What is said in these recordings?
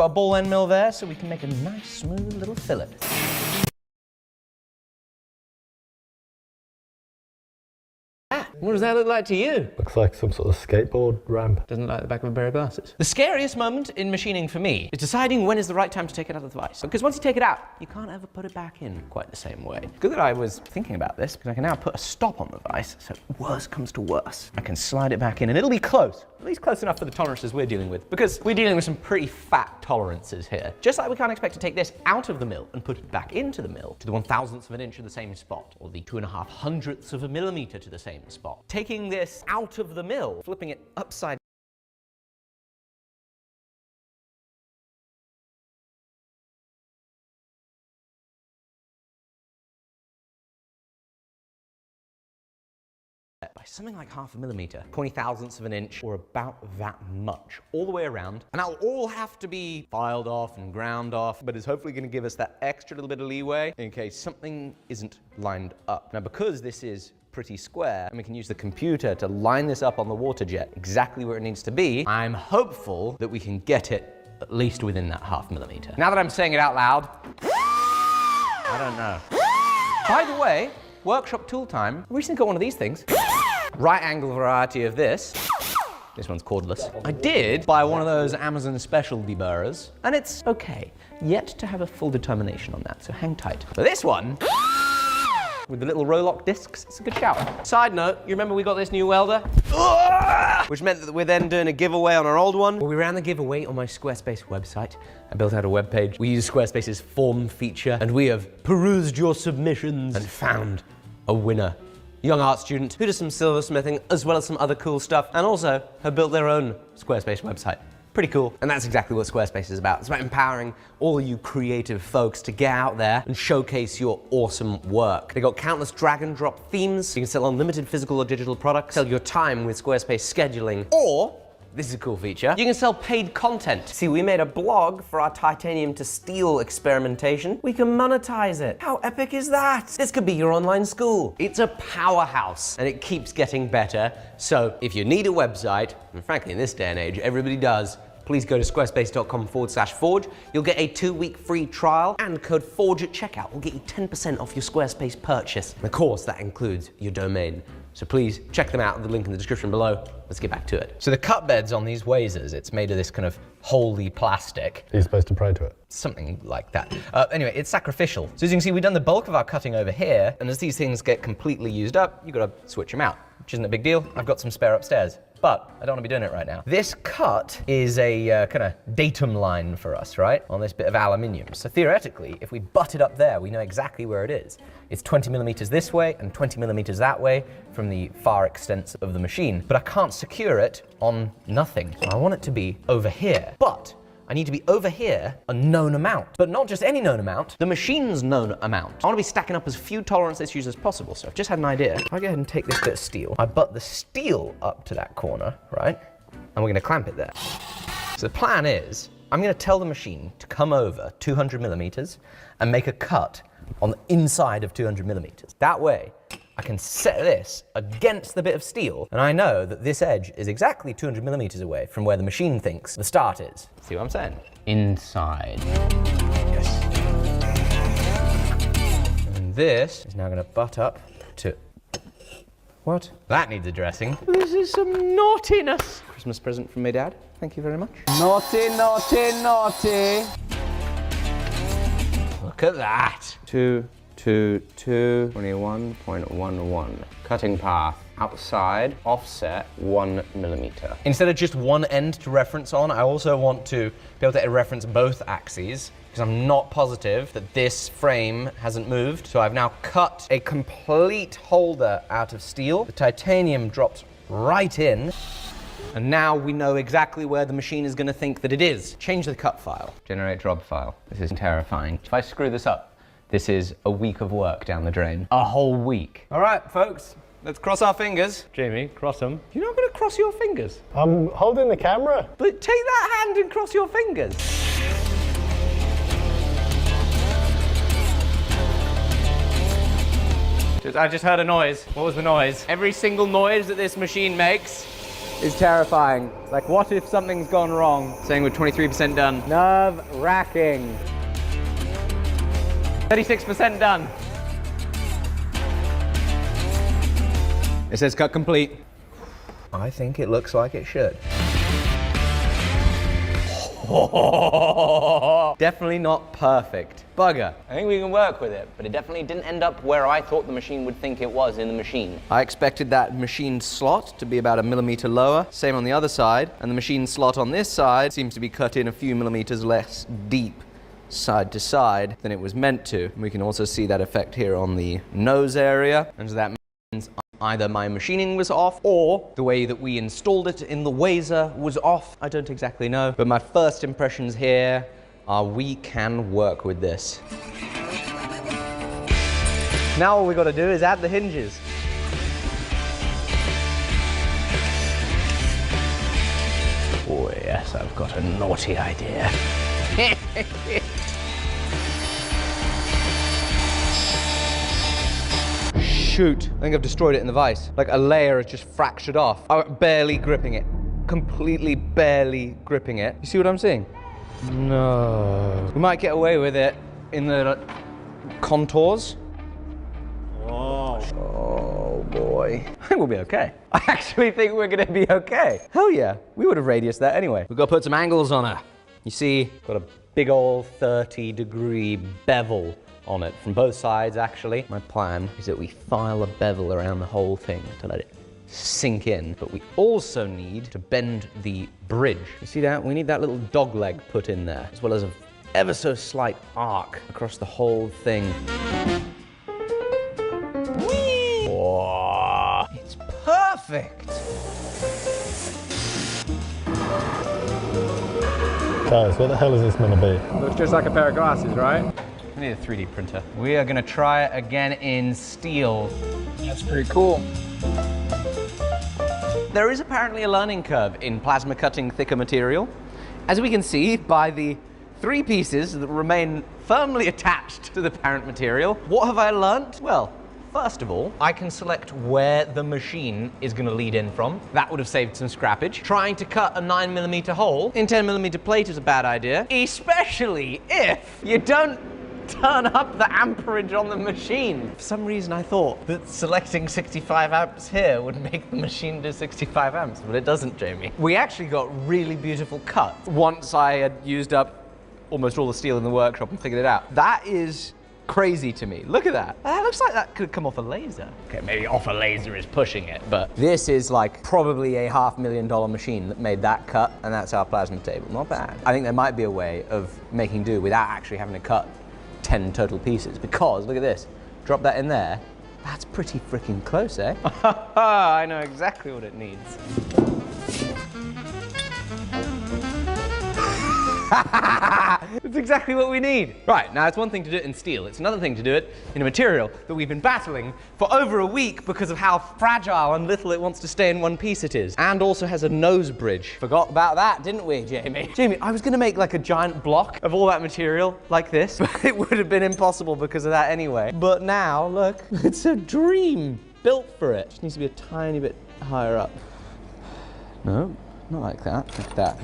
got a ball end mill there, so we can make a nice, smooth little fillet. What does that look like to you? Looks like some sort of skateboard ramp. Doesn't look like the back of a pair of glasses. The scariest moment in machining for me is deciding when is the right time to take it out of the vise. Because once you take it out, you can't ever put it back in quite the same way. Good that I was thinking about this, because I can now put a stop on the vise, so worst comes to worst. I can slide it back in, and it'll be close. At least close enough for the tolerances we're dealing with, because we're dealing with some pretty fat tolerances here. Just like we can't expect to take this out of the mill and put it back into the mill to the 1/1000th of an inch in the same spot, or the 2.5 hundredths of a millimeter to the same spot. Taking this out of the mill, flipping it upside by something like 0.5 millimeter, 20/1000ths of an inch, or about that much, all the way around. And that'll all have to be filed off and ground off, but it's hopefully going to give us that extra little bit of leeway in case something isn't lined up. Now, because this is pretty square, and we can use the computer to line this up on the water jet exactly where it needs to be, I'm hopeful that we can get it at least within that 0.5 millimeter. Now that I'm saying it out loud, I don't know. By the way, workshop tool time, I recently got one of these things. Right angle variety of this. This one's cordless. I did buy one of those Amazon special deburrers, and it's okay. Yet to have a full determination on that, so hang tight. But this one, with the little Rolock discs, it's a good shout. Side note, you remember we got this new welder? Which meant that we're then doing a giveaway on our old one. Well, we ran the giveaway on my Squarespace website. I built out a web page. We used Squarespace's form feature, and we have perused your submissions and found a winner. Young art student who does some silversmithing as well as some other cool stuff, and also have built their own Squarespace website. Pretty cool. And that's exactly what Squarespace is about. It's about empowering all you creative folks to get out there and showcase your awesome work. They got countless drag and drop themes. You can sell unlimited physical or digital products, sell your time with Squarespace scheduling, or this is a cool feature. You can sell paid content. See, we made a blog for our titanium to steel experimentation. We can monetize it. How epic is that? This could be your online school. It's a powerhouse, and it keeps getting better. So if you need a website, and frankly in this day and age, everybody does, please go to squarespace.com/forge. You'll get a 2-week free trial, and code FORGE at checkout will get you 10% off your Squarespace purchase. And of course, that includes your domain. So please check them out, the link in the description below. Let's get back to it. So the cut beds on these Wazers, it's made of this kind of holy plastic. You're supposed to pray to it. Something like that. Anyway, it's sacrificial. So as you can see, we've done the bulk of our cutting over here, and as these things get completely used up, you've got to switch them out, which isn't a big deal. I've got some spare upstairs. But I don't want to be doing it right now. This cut is a kind of datum line for us, right? On this bit of aluminium. So theoretically, if we butt it up there, we know exactly where it is. It's 20 millimeters this way and 20 millimeters that way from the far extents of the machine. But I can't secure it on nothing. I want it to be over here. But I need to be over here a known amount. But not just any known amount, the machine's known amount. I want to be stacking up as few tolerance issues as possible. So I've just had an idea. If I go ahead and take this bit of steel, I butt the steel up to that corner, right? And we're going to clamp it there. So the plan is, I'm going to tell the machine to come over 200 millimeters and make a cut on the inside of 200 millimeters. That way, I can set this against the bit of steel, and I know that this edge is exactly 200 millimeters away from where the machine thinks the start is. See what I'm saying? Inside. Yes. And this is now going to butt up to... What? That needs addressing. This is some naughtiness. Christmas present from my dad. Thank you very much. Naughty, naughty, naughty. Look at that. 21.11. Cutting path. Outside, offset 1 millimeter. Instead of just one end to reference on, I also want to be able to reference both axes, because I'm not positive that this frame hasn't moved. So I've now cut a complete holder out of steel. The titanium drops right in. And now we know exactly where the machine is going to think that it is. Change the cut file. Generate drop file. This is terrifying. If I screw this up, this is a week of work down the drain. A whole week. All right, folks, let's cross our fingers. Jamie, cross them. You're not going to cross your fingers. I'm holding the camera. But take that hand and cross your fingers. I just heard a noise. What was the noise? Every single noise that this machine makes is terrifying. Like, what if something's gone wrong? Saying we're 23% done. Nerve-wracking. 36% done. It says cut complete. I think it looks like it should. Definitely not perfect. Bugger. I think we can work with it, but it definitely didn't end up where I thought the machine would think it was in the machine. I expected that machine slot to be about a millimeter lower, same on the other side, and the machine slot on this side seems to be cut in a few millimeters less deep side to side than it was meant to. We can also see that effect here on the nose area, and so that means either my machining was off or the way that we installed it in the Wazer was off. I don't exactly know, but my first impressions here are we can work with this. Now all we got to do is add the hinges. Oh yes, I've got a naughty idea. Shoot, I think I've destroyed it in the vise. Like a layer is just fractured off. I'm barely gripping it. Completely barely gripping it. You see what I'm seeing? No. We might get away with it in the contours. Oh boy. I think we'll be okay. I actually think we're gonna be okay. Hell yeah, we would have radiused that anyway. We've got to put some angles on her. You see, got a big old 30-degree bevel on it from both sides actually. My plan is that we file a bevel around the whole thing to let it sink in, but we also need to bend the bridge. You see that? We need that little dog leg put in there, as well as an ever so slight arc across the whole thing. Whee! Whoa, it's perfect! Guys, what the hell is this meant to be? Looks just like a pair of glasses, right? We need a 3D printer. We are gonna try it again in steel. That's pretty cool. There is apparently a learning curve in plasma cutting thicker material. As we can see by the 3 pieces that remain firmly attached to the parent material. What have I learnt? Well, first of all, I can select where the machine is going to lead in from. That would have saved some scrappage. Trying to cut a 9mm hole in 10mm plate is a bad idea, especially if you don't turn up the amperage on the machine. For some reason I thought that selecting 65 amps here would make the machine do 65 amps, but it doesn't, Jamie. We actually got really beautiful cut once I had used up almost all the steel in the workshop and figured it out. That is crazy to me. Look at that. That looks like that could come off a laser. Okay, maybe off a laser is pushing it, but this is like probably a $500,000 machine that made that cut, and that's our plasma table. Not bad. I think there might be a way of making do without actually having to cut 10 total pieces, because look at this. Drop that in there. That's pretty freaking close, eh? I know exactly what it needs. That's exactly what we need. Right, now it's one thing to do it in steel. It's another thing to do it in a material that we've been battling for over a week because of how fragile and little it wants to stay in one piece it is. And also has a nose bridge. Forgot about that, didn't we, Jamie? Jamie, I was gonna make like a giant block of all that material like this, but it would have been impossible because of that anyway. But now, look, it's a dream built for it. Just needs to be a tiny bit higher up. No, not like that, like that.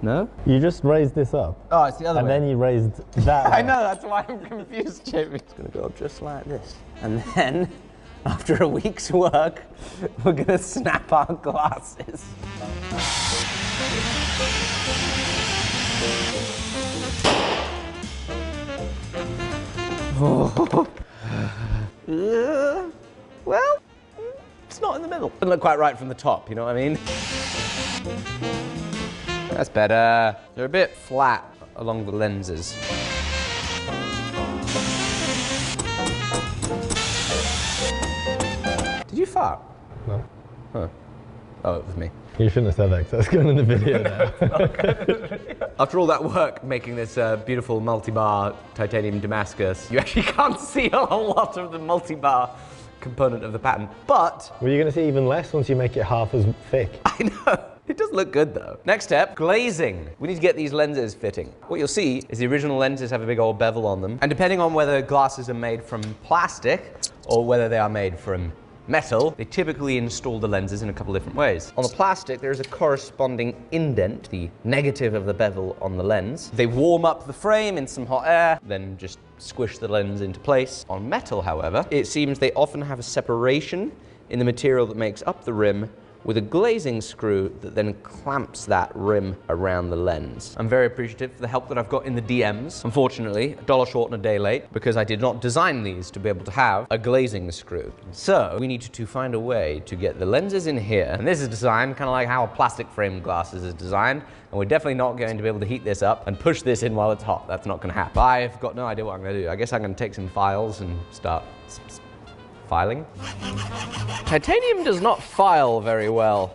No? You just raised this up. Oh, it's the other way. And then you raised that I know, that's why I'm confused, Jamie. It's gonna go just like this. And then, after a week's work, we're gonna snap our glasses. Well, it's not in the middle. Doesn't look quite right from the top, you know what I mean? That's better. They're a bit flat along the lenses. Did you fart? No. Huh. Oh, it was me. You shouldn't have said that, because that's going in the video now. After all that work making this beautiful multi-bar titanium Damascus, you actually can't see a whole lot of the multi-bar component of the pattern, but... Well, you're going to see even less once you make it half as thick. I know. It does look good though. Next step, glazing. We need to get these lenses fitting. What you'll see is the original lenses have a big old bevel on them, and depending on whether glasses are made from plastic or whether they are made from metal, they typically install the lenses in a couple different ways. On the plastic, there's a corresponding indent, the negative of the bevel on the lens. They warm up the frame in some hot air, then just squish the lens into place. On metal, however, it seems they often have a separation in the material that makes up the rim with a glazing screw that then clamps that rim around the lens. I'm very appreciative for the help that I've got in the DMs. Unfortunately, $1 short and a day late because I did not design these to be able to have a glazing screw. So we need to find a way to get the lenses in here. And this is designed kind of like how a plastic frame glasses is designed. And we're definitely not going to be able to heat this up and push this in while it's hot. That's not gonna happen. I've got no idea what I'm gonna do. I guess I'm gonna take some files and start filing. Titanium does not file very well.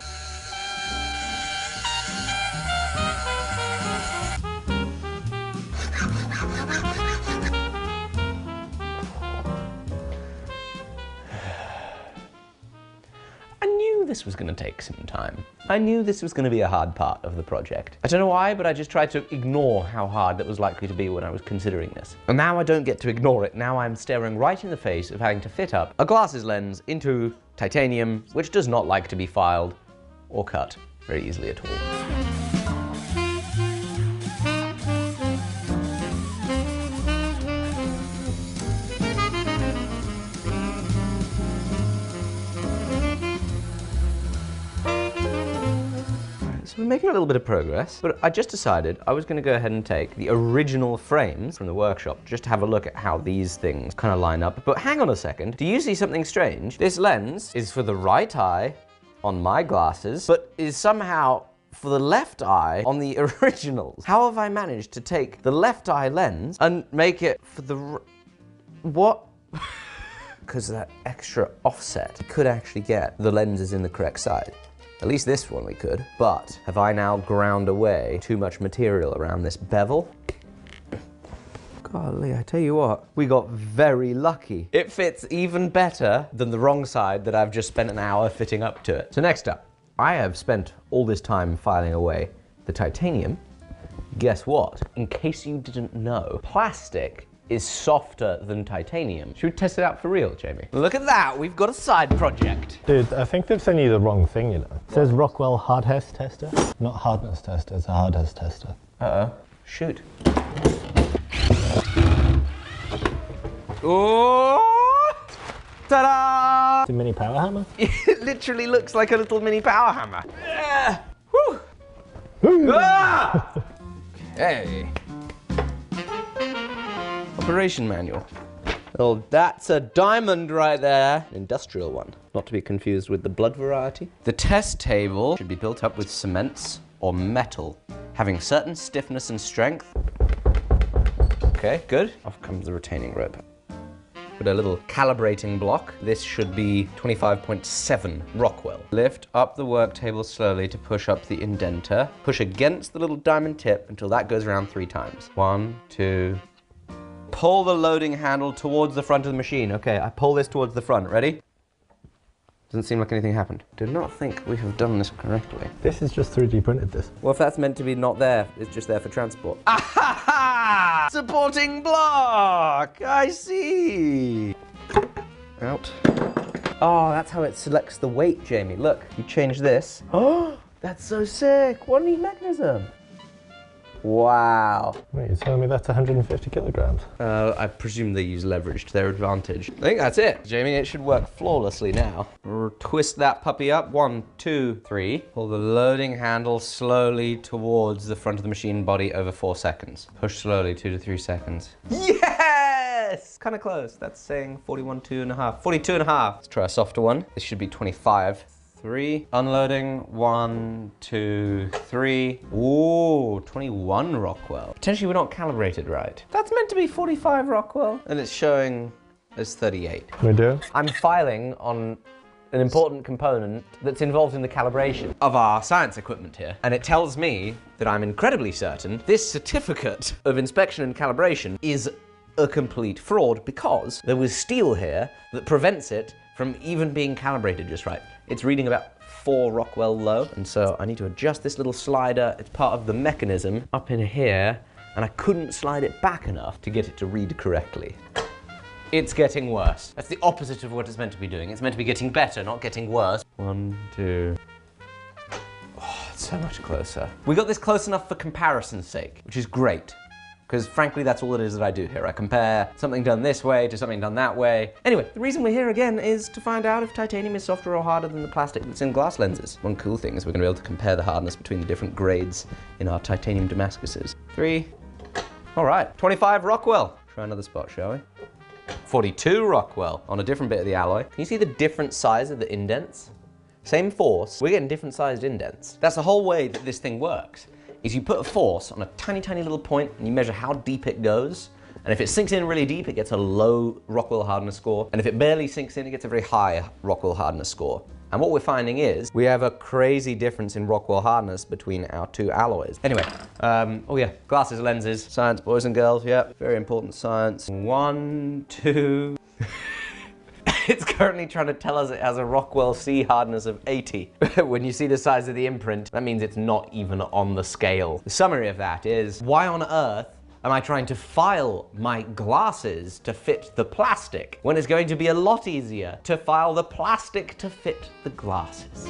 I knew this was going to take some time. I knew this was going to be a hard part of the project. I don't know why, but I just tried to ignore how hard it was likely to be when I was considering this. And now I don't get to ignore it. Now I'm staring right in the face of having to fit up a glasses lens into titanium, which does not like to be filed or cut very easily at all. So we're making a little bit of progress, but I just decided I was going to go ahead and take the original frames from the workshop just to have a look at how these things kind of line up. But hang on a second, do you see something strange? This lens is for the right eye on my glasses, but is somehow for the left eye on the originals. How have I managed to take the left eye lens and make it for the what? Because that extra offset could actually get the lenses in the correct side. At least this one we could, but have I now ground away too much material around this bevel? Golly, I tell you what, we got very lucky. It fits even better than the wrong side that I've just spent an hour fitting up to it. So next up, I have spent all this time filing away the titanium. Guess what? In case you didn't know, plastic is softer than titanium. Should we test it out for real, Jamie? Look at that, we've got a side project. Dude, I think they've sent you the wrong thing, you know. It says Rockwell hardness tester. Not hardness tester, it's a hardness tester. Uh-oh. Shoot. Oh! Ta-da! It's a mini power hammer? It literally looks like a little mini power hammer. Woo! Ah! Hey. Operation manual. Oh, that's a diamond right there. An industrial one, not to be confused with the blood variety. The test table should be built up with cements or metal, having certain stiffness and strength. Okay, good. Off comes the retaining rope. Put a little calibrating block. This should be 25.7 Rockwell. Lift up the work table slowly to push up the indenter. Push against the little diamond tip until that goes around 3 times. 1, 2, pull the loading handle towards the front of the machine. Okay, I pull this towards the front. Ready? Doesn't seem like anything happened. Do not think we have done this correctly. This is just 3D printed this. Well, if that's meant to be not there, it's just there for transport. Ah-ha-ha! Supporting block! I see! Out. Oh, that's how it selects the weight, Jamie. Look, you change this. Oh, that's so sick! What a neat mechanism. Wow. Wait, you're telling me that's 150 kilograms? I presume they use leverage to their advantage. I think that's it, Jamie. It should work flawlessly now. Twist that puppy up. 1, 2, 3. Pull the loading handle slowly towards the front of the machine body over 4 seconds. Push slowly, 2 to 3 seconds. Yes! Kind of close. That's saying 41.5. 42.5. Let's try a softer one. This should be 25. 3. Unloading. 1, 2, 3. Ooh, 21 Rockwell. Potentially we're not calibrated right. That's meant to be 45 Rockwell, and it's showing as 38. We do? I'm filing on an important component that's involved in the calibration of our science equipment here. And it tells me that I'm incredibly certain this certificate of inspection and calibration is a complete fraud because there was steel here that prevents it from even being calibrated just right. It's reading about 4 Rockwell low, and so I need to adjust this little slider. It's part of the mechanism up in here, and I couldn't slide it back enough to get it to read correctly. It's getting worse. That's the opposite of what it's meant to be doing. It's meant to be getting better, not getting worse. 1, 2. Oh, it's so much closer. We got this close enough for comparison's sake, which is great. Because frankly, that's all it is that I do here. I compare something done this way to something done that way. Anyway, the reason we're here again is to find out if titanium is softer or harder than the plastic that's in glass lenses. One cool thing is we're gonna be able to compare the hardness between the different grades in our titanium Damascuses. 3. All right, 25 Rockwell. Try another spot, shall we? 42 Rockwell on a different bit of the alloy. Can you see the different size of the indents? Same force, we're getting different sized indents. That's the whole way that this thing works. Is you put a force on a tiny, tiny little point and you measure how deep it goes. And if it sinks in really deep, it gets a low Rockwell hardness score. And if it barely sinks in, it gets a very high Rockwell hardness score. And what we're finding is we have a crazy difference in Rockwell hardness between our two alloys. Anyway, oh yeah, glasses, lenses, science, boys and girls, yeah, very important science. 1, 2. It's currently trying to tell us it has a Rockwell C hardness of 80. When you see the size of the imprint, that means it's not even on the scale. The summary of that is, why on earth am I trying to file my glasses to fit the plastic when it's going to be a lot easier to file the plastic to fit the glasses?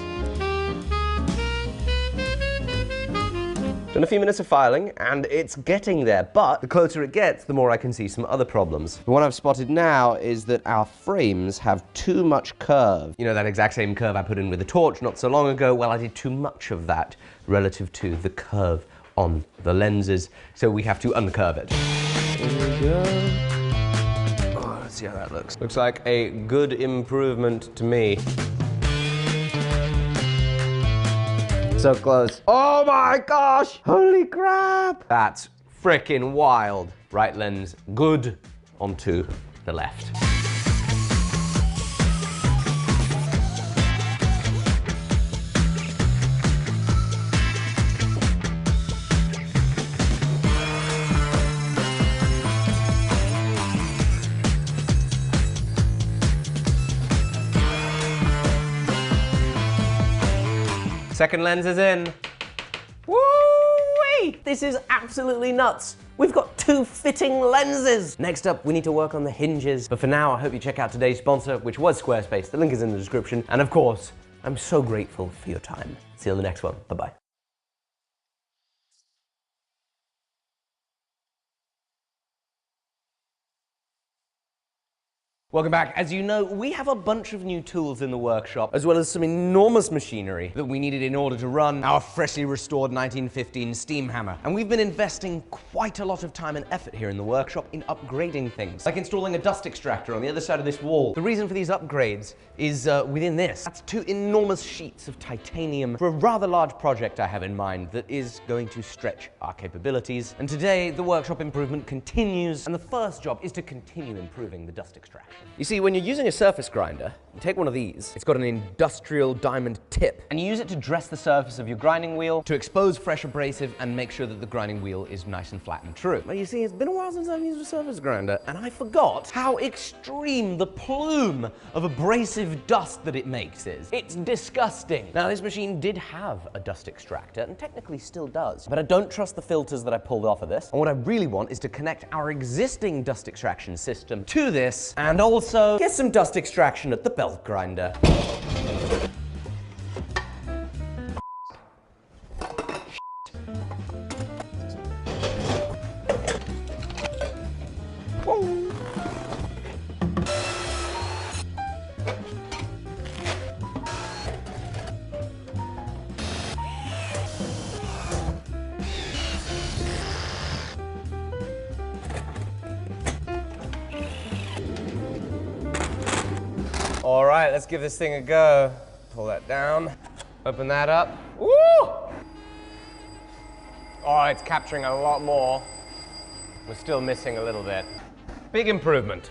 Done a few minutes of filing, and it's getting there, but the closer it gets, the more I can see some other problems. The one I've spotted now is that our frames have too much curve. You know, that exact same curve I put in with the torch not so long ago? Well, I did too much of that relative to the curve on the lenses, so we have to uncurve it. Here we go. Oh, let's see how that looks. Looks like a good improvement to me. So close. Oh my gosh! Holy crap! That's frickin' wild. Right lens, good, onto the left. Second lens is in. Woo-wee! This is absolutely nuts. We've got 2 fitting lenses. Next up, we need to work on the hinges. But for now, I hope you check out today's sponsor, which was Squarespace. The link is in the description. And of course, I'm so grateful for your time. See you on the next one. Bye-bye. Welcome back. As you know, we have a bunch of new tools in the workshop, as well as some enormous machinery that we needed in order to run our freshly restored 1915 steam hammer. And we've been investing quite a lot of time and effort here in the workshop in upgrading things, like installing a dust extractor on the other side of this wall. The reason for these upgrades is within this. That's 2 enormous sheets of titanium for a rather large project I have in mind that is going to stretch our capabilities. And today, the workshop improvement continues, and the first job is to continue improving the dust extraction. You see, when you're using a surface grinder, you take one of these, it's got an industrial diamond tip, and you use it to dress the surface of your grinding wheel to expose fresh abrasive and make sure that the grinding wheel is nice and flat and true. But you see, it's been a while since I've used a surface grinder, and I forgot how extreme the plume of abrasive dust that it makes is. It's disgusting. Now, this machine did have a dust extractor, and technically still does, but I don't trust the filters that I pulled off of this, and what I really want is to connect our existing dust extraction system to this, and also get some dust extraction at the belt grinder. All right, let's give this thing a go. Pull that down, open that up. Woo! Oh, it's capturing a lot more. We're still missing a little bit. Big improvement.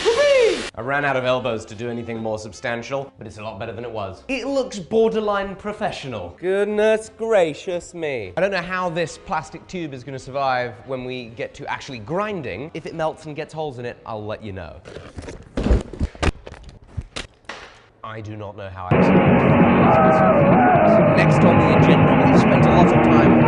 Whoopee! I ran out of elbows to do anything more substantial, but it's a lot better than it was. It looks borderline professional. Goodness gracious me. I don't know how this plastic tube is going to survive when we get to actually grinding. If it melts and gets holes in it, I'll let you know. I do not know how I Next on the agenda, we've spent a lot of time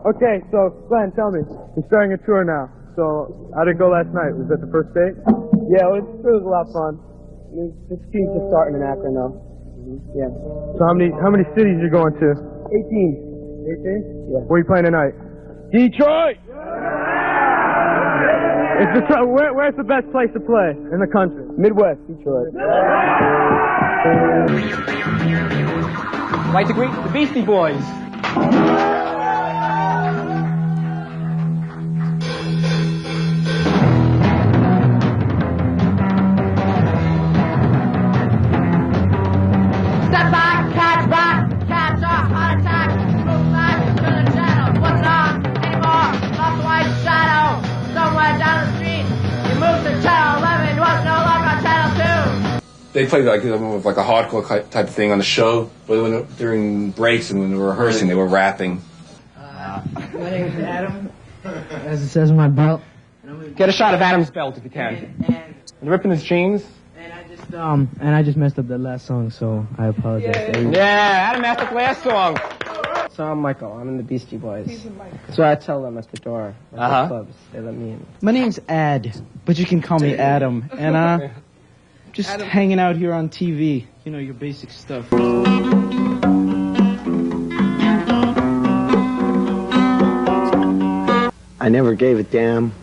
Okay, so Glenn, tell me, you're starting a tour now. So how did it go last night? Was that the first date? Yeah, it was a lot of fun. This team's just starting in Akron though. Yeah. So how many cities you going to? 18. 18? Yeah. Where are you playing tonight? Detroit! Where's the best place to play in the country? Midwest, Detroit. Like to greet the Beastie Boys. Step back, catch a heart attack, move back to the channel. What's on anymore? Lost white shadow, somewhere down the street. You moved to channel 11, was no longer on channel 2. They played like a hardcore type of thing on the show, but during breaks and when they were rehearsing, they were rapping. My name is Adam, as it says on my belt. Get a shot of Adam's belt if you can. And ripping his jeans. And I just messed up that last song, so I apologize. Yeah, Adam messed up last song. So I'm Michael. I'm in the Beastie Boys. So I tell them at the door, at the clubs, they let me in. My name's Ad, but you can call me Adam. And just hanging out here on TV. You know, your basic stuff. I never gave a damn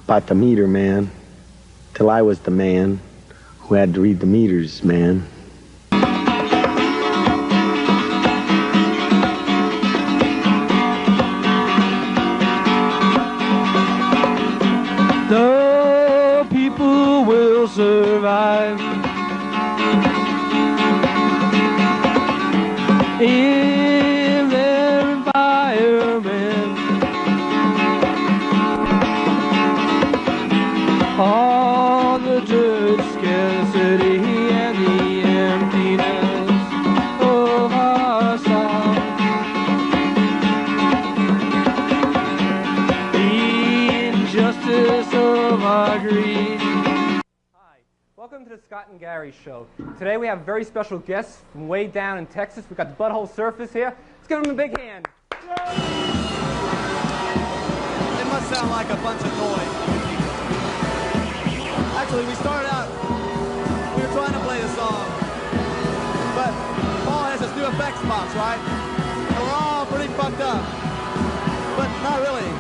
about the meter man till I was the man who had to read the meters, man. The people will survive in their environment. All the dirt, scarcity, and the emptiness of our soul. The injustice of our greed. Hi, welcome to the Scott and Gary Show. Today we have very special guests from way down in Texas. We've got the Butthole Surface here. Let's give them a big hand. It must sound like a bunch of noise. Actually, we started out, we were trying to play a song, but Paul has this new effects box, right? And we're all pretty fucked up, but not really.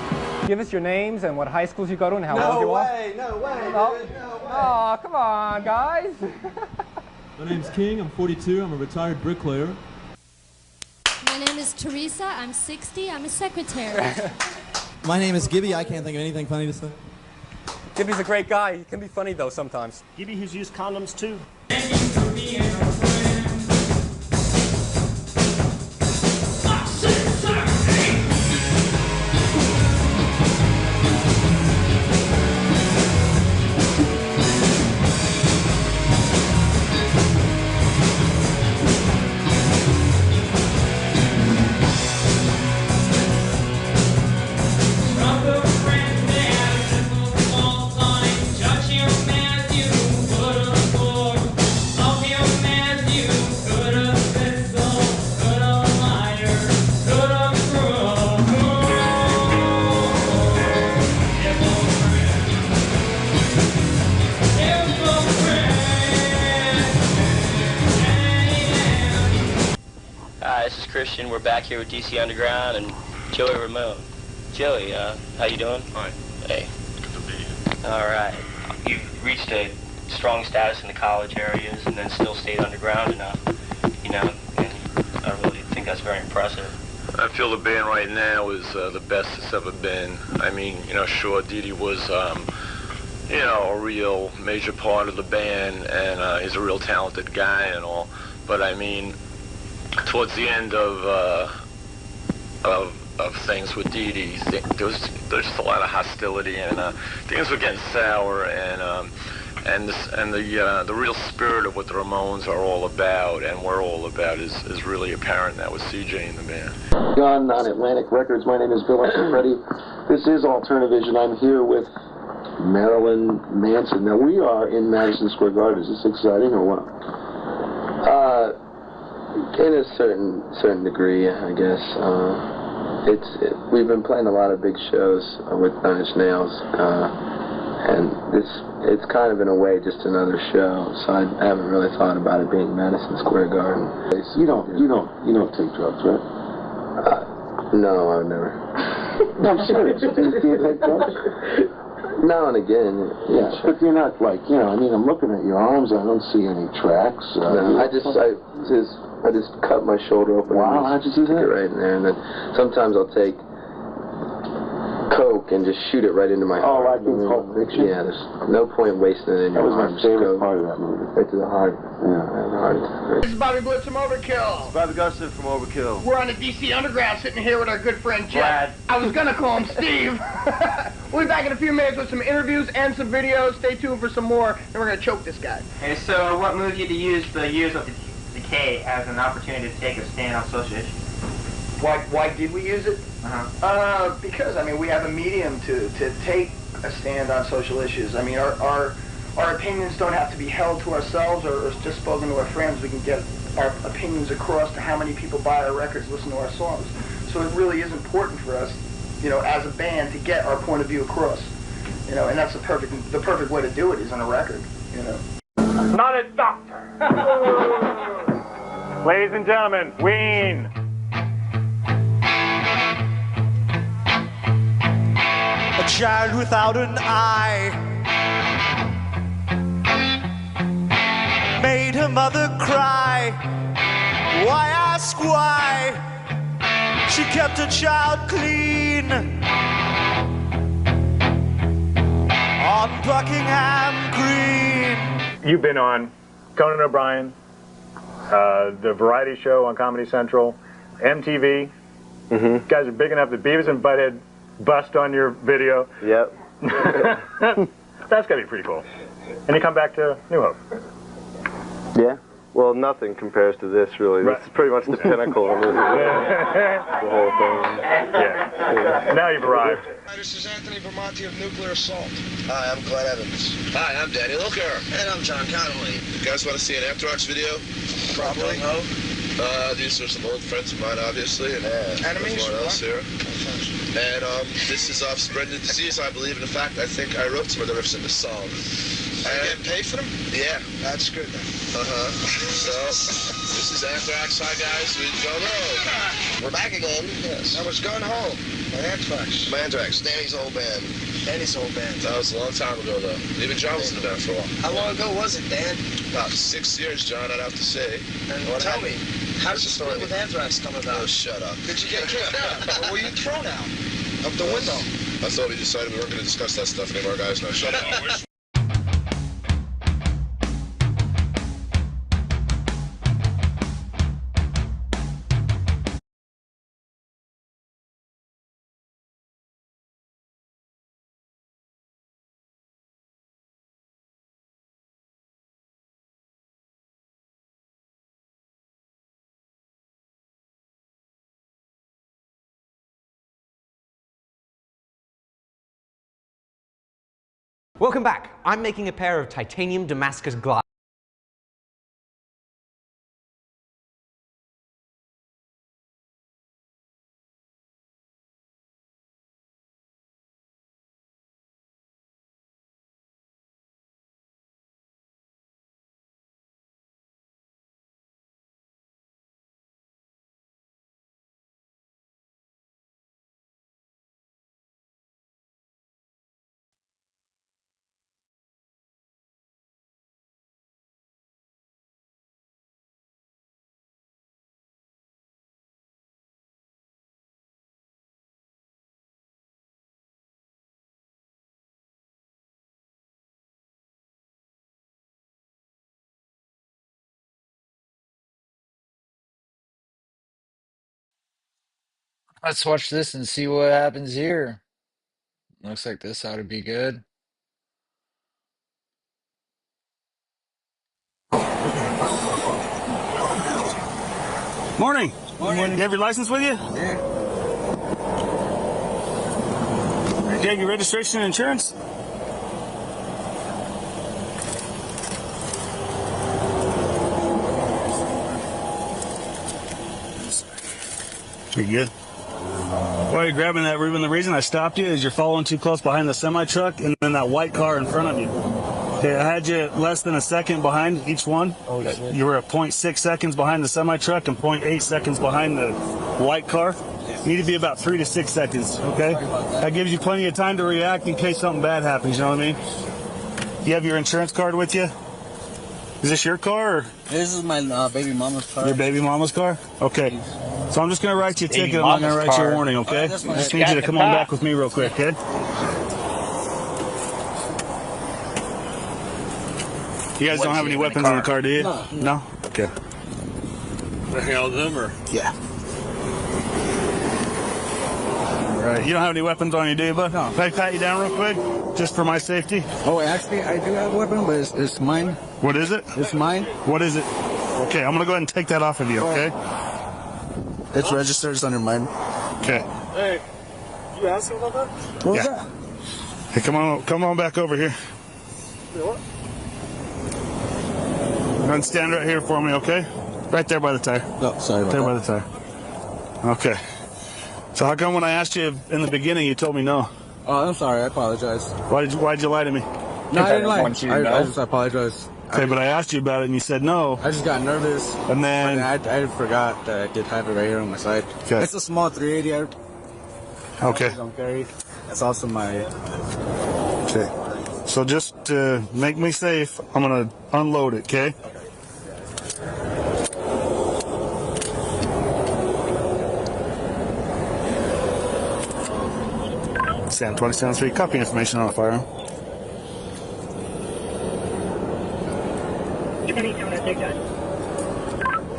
Give us your names and what high schools you go to and how old you are. No way, Oh. dude, no way. Oh, come on, guys. My name's King, I'm 42, I'm a retired bricklayer. My name is Teresa, I'm 60, I'm a secretary. My name is Gibby, I can't think of anything funny to say. Gibby's a great guy. He can be funny, though, sometimes. Gibby who's used condoms too. Christian. We're back here with DC Underground and Joey Ramone. Joey, how you doing? Fine. Hey. Good to be here. All right. You've reached a strong status in the college areas and then still stayed underground enough, you know, and I really think that's very impressive. I feel the band right now is the best it's ever been. I mean, you know, sure, Dee Dee was, you know, a real major part of the band, and he's a real talented guy and all, but I mean, towards the end of things with Dee Dee, there's just a lot of hostility, and things were getting sour, and the real spirit of what the Ramones are all about and we're all about is really apparent now with CJ in the band. On Atlantic Records, my name is Fafo Friday. This is Alternativision. I'm here with Marilyn Manson. Now we are in Madison Square Garden. Is this exciting or what? In a certain degree, I guess. we've been playing a lot of big shows with Nine Inch Nails, and it's kind of in a way just another show. So I haven't really thought about it being Madison Square Garden. You don't take drugs, right? No, I've never. No, I'm serious. Do you take drugs? Now and again, Yeah, but you're not like, I mean, I'm looking at your arms. I don't see any tracks. No, I just cut my shoulder open. Wow, and how'd you do stick that? it right in there, and then sometimes I'll take Coke and just shoot it right into my heart. like in Pulp Fiction? Yeah, there's no point wasting it in That your was heart. my Just favorite go part of that movie. right to the heart. Yeah. The heart. This is Bobby Blitz from Overkill. Bobby Gustin from Overkill. We're on the DC Underground sitting here with our good friend Jeff. Brad. I was gonna call him Steve. We'll be back in a few minutes with some interviews and some videos. Stay tuned for some more, and we're gonna choke this guy. Okay, so what moved you to use the years of decay as an opportunity to take a stand on social issues? Why did we use it? Because, I mean, we have a medium to take a stand on social issues. I mean, our opinions don't have to be held to ourselves or just spoken to our friends. We can get our opinions across to how many people buy our records, listen to our songs. So it really is important for us, as a band, to get our point of view across. And that's the perfect way to do it is on a record, Not a doctor. Ladies and gentlemen, Ween. A child without an eye made her mother cry. Why ask why? She kept her child clean on Buckingham Green. You've been on Conan O'Brien, the variety show on Comedy Central, MTV. You guys are big enough that Beavis and Butthead bust on your video. Yep. That's gotta be pretty cool. And you come back to New Hope. Yeah. Well, nothing compares to this, really. Right. This is pretty much the pinnacle of it. The whole thing. Yeah. Now you've arrived. Hi, this is Anthony Vermonti of Nuclear Assault. Hi, I'm Glenn Evans. Hi, I'm Danny Looker. And I'm John Connolly. You guys want to see an Anthrax video? Probably. These are some old friends of mine, obviously, and Enemies? everyone else here. And this is off Spreading the Disease, I believe. In fact, I think I wrote some of the riffs in the song. Are you getting paid for them? Yeah. That's good then. So, this is Anthrax. Hi, guys. We go low. We're back again. Yes. I was going home. My Anthrax. My Anthrax. Danny's old band. Danny's old band. That was a long time ago, though. Even John was in the band for a while. How long ago was it, Dan? About 6 years, John, I'd have to say. And tell me, how did the story with Anthrax come about? Oh, shut up. Did you get kicked out? Or were you thrown out? Of the window? I thought we decided we weren't going to discuss that stuff anymore, guys. No, shut up. Welcome back. I'm making a pair of titanium Damascus glass. Let's watch this and see what happens here. Looks like this ought to be good. Morning. Morning. You have your license with you? Yeah. Do you have your registration and insurance? You good? While you're grabbing that, Ruben, the reason I stopped you is you're following too close behind the semi-truck and then that white car in front of you. Okay, I had you less than a second behind each one. You were at 0.6 seconds behind the semi-truck and 0.8 seconds behind the white car. You need to be about 3 to 6 seconds, okay? That gives you plenty of time to react in case something bad happens, you know what I mean? You have your insurance card with you? Is this your car? Or? This is my baby mama's car. Your baby mama's car? Okay. So I'm just going to write you a ticket. I'm not going to write you a warning, okay? I just need you to come on back with me real quick, okay? You guys don't have any weapons in the car, do you? No. No? Okay. The hell them or? Yeah. All right. You don't have any weapons on you, do you, bud? No. Can I pat you down real quick? Just for my safety? Oh, actually, I do have a weapon, but it's mine. What is it? It's mine. What is it? Okay, I'm going to go ahead and take that off of you, okay? It's registered. It's under mine. Okay. Hey, you asking about that? What was that? Hey, come on back over here. What? Go ahead and stand right here for me, okay? Right there by the tire. No, sorry about there that. by the tire. Okay. So how come when I asked you in the beginning, you told me no? Oh, I'm sorry. I apologize. Why'd you lie to me? No, I didn't lie. I just apologize. Okay, but I asked you about it and you said no. I just got nervous. And then... I forgot that I did have it right here on my side. Okay. It's a small 380. Okay. I don't carry. That's also my... Okay. So just to make me safe, I'm going to unload it, okay? Sam 27th Street, copy information on the firearm.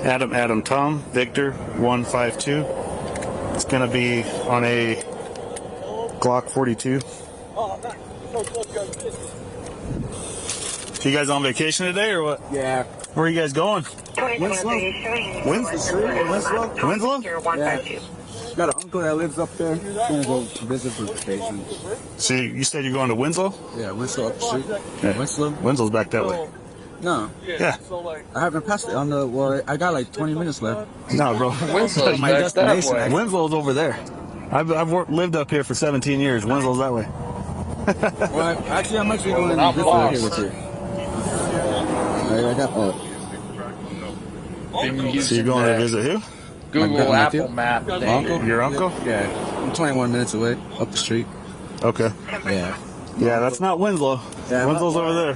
Adam, Tom, Victor, 152. It's going to be on a Glock 42. So you guys on vacation today or what? Yeah. Where are you guys going? Winslow. Winslow? Yeah. Got an uncle that lives up there. Gonna go visit for vacation. So you said you're going to Winslow? Yeah, Winslow up the street. Yeah. Winslow? Winslow's back that way. No. Yeah. I haven't passed it on the... Well, I got like 20 minutes left. No, bro. Winslow's my destination. Winslow's over there. I've lived up here for 17 years. Winslow's that way. Well, actually, I'm actually going to visit right here with you. I got... So you're going to visit who? Google Apple Map thing. Uncle? Your uncle? Yeah. I'm 21 minutes away, up the street. Okay. Yeah. Yeah, that's not Winslow. Yeah, Winslow's over there.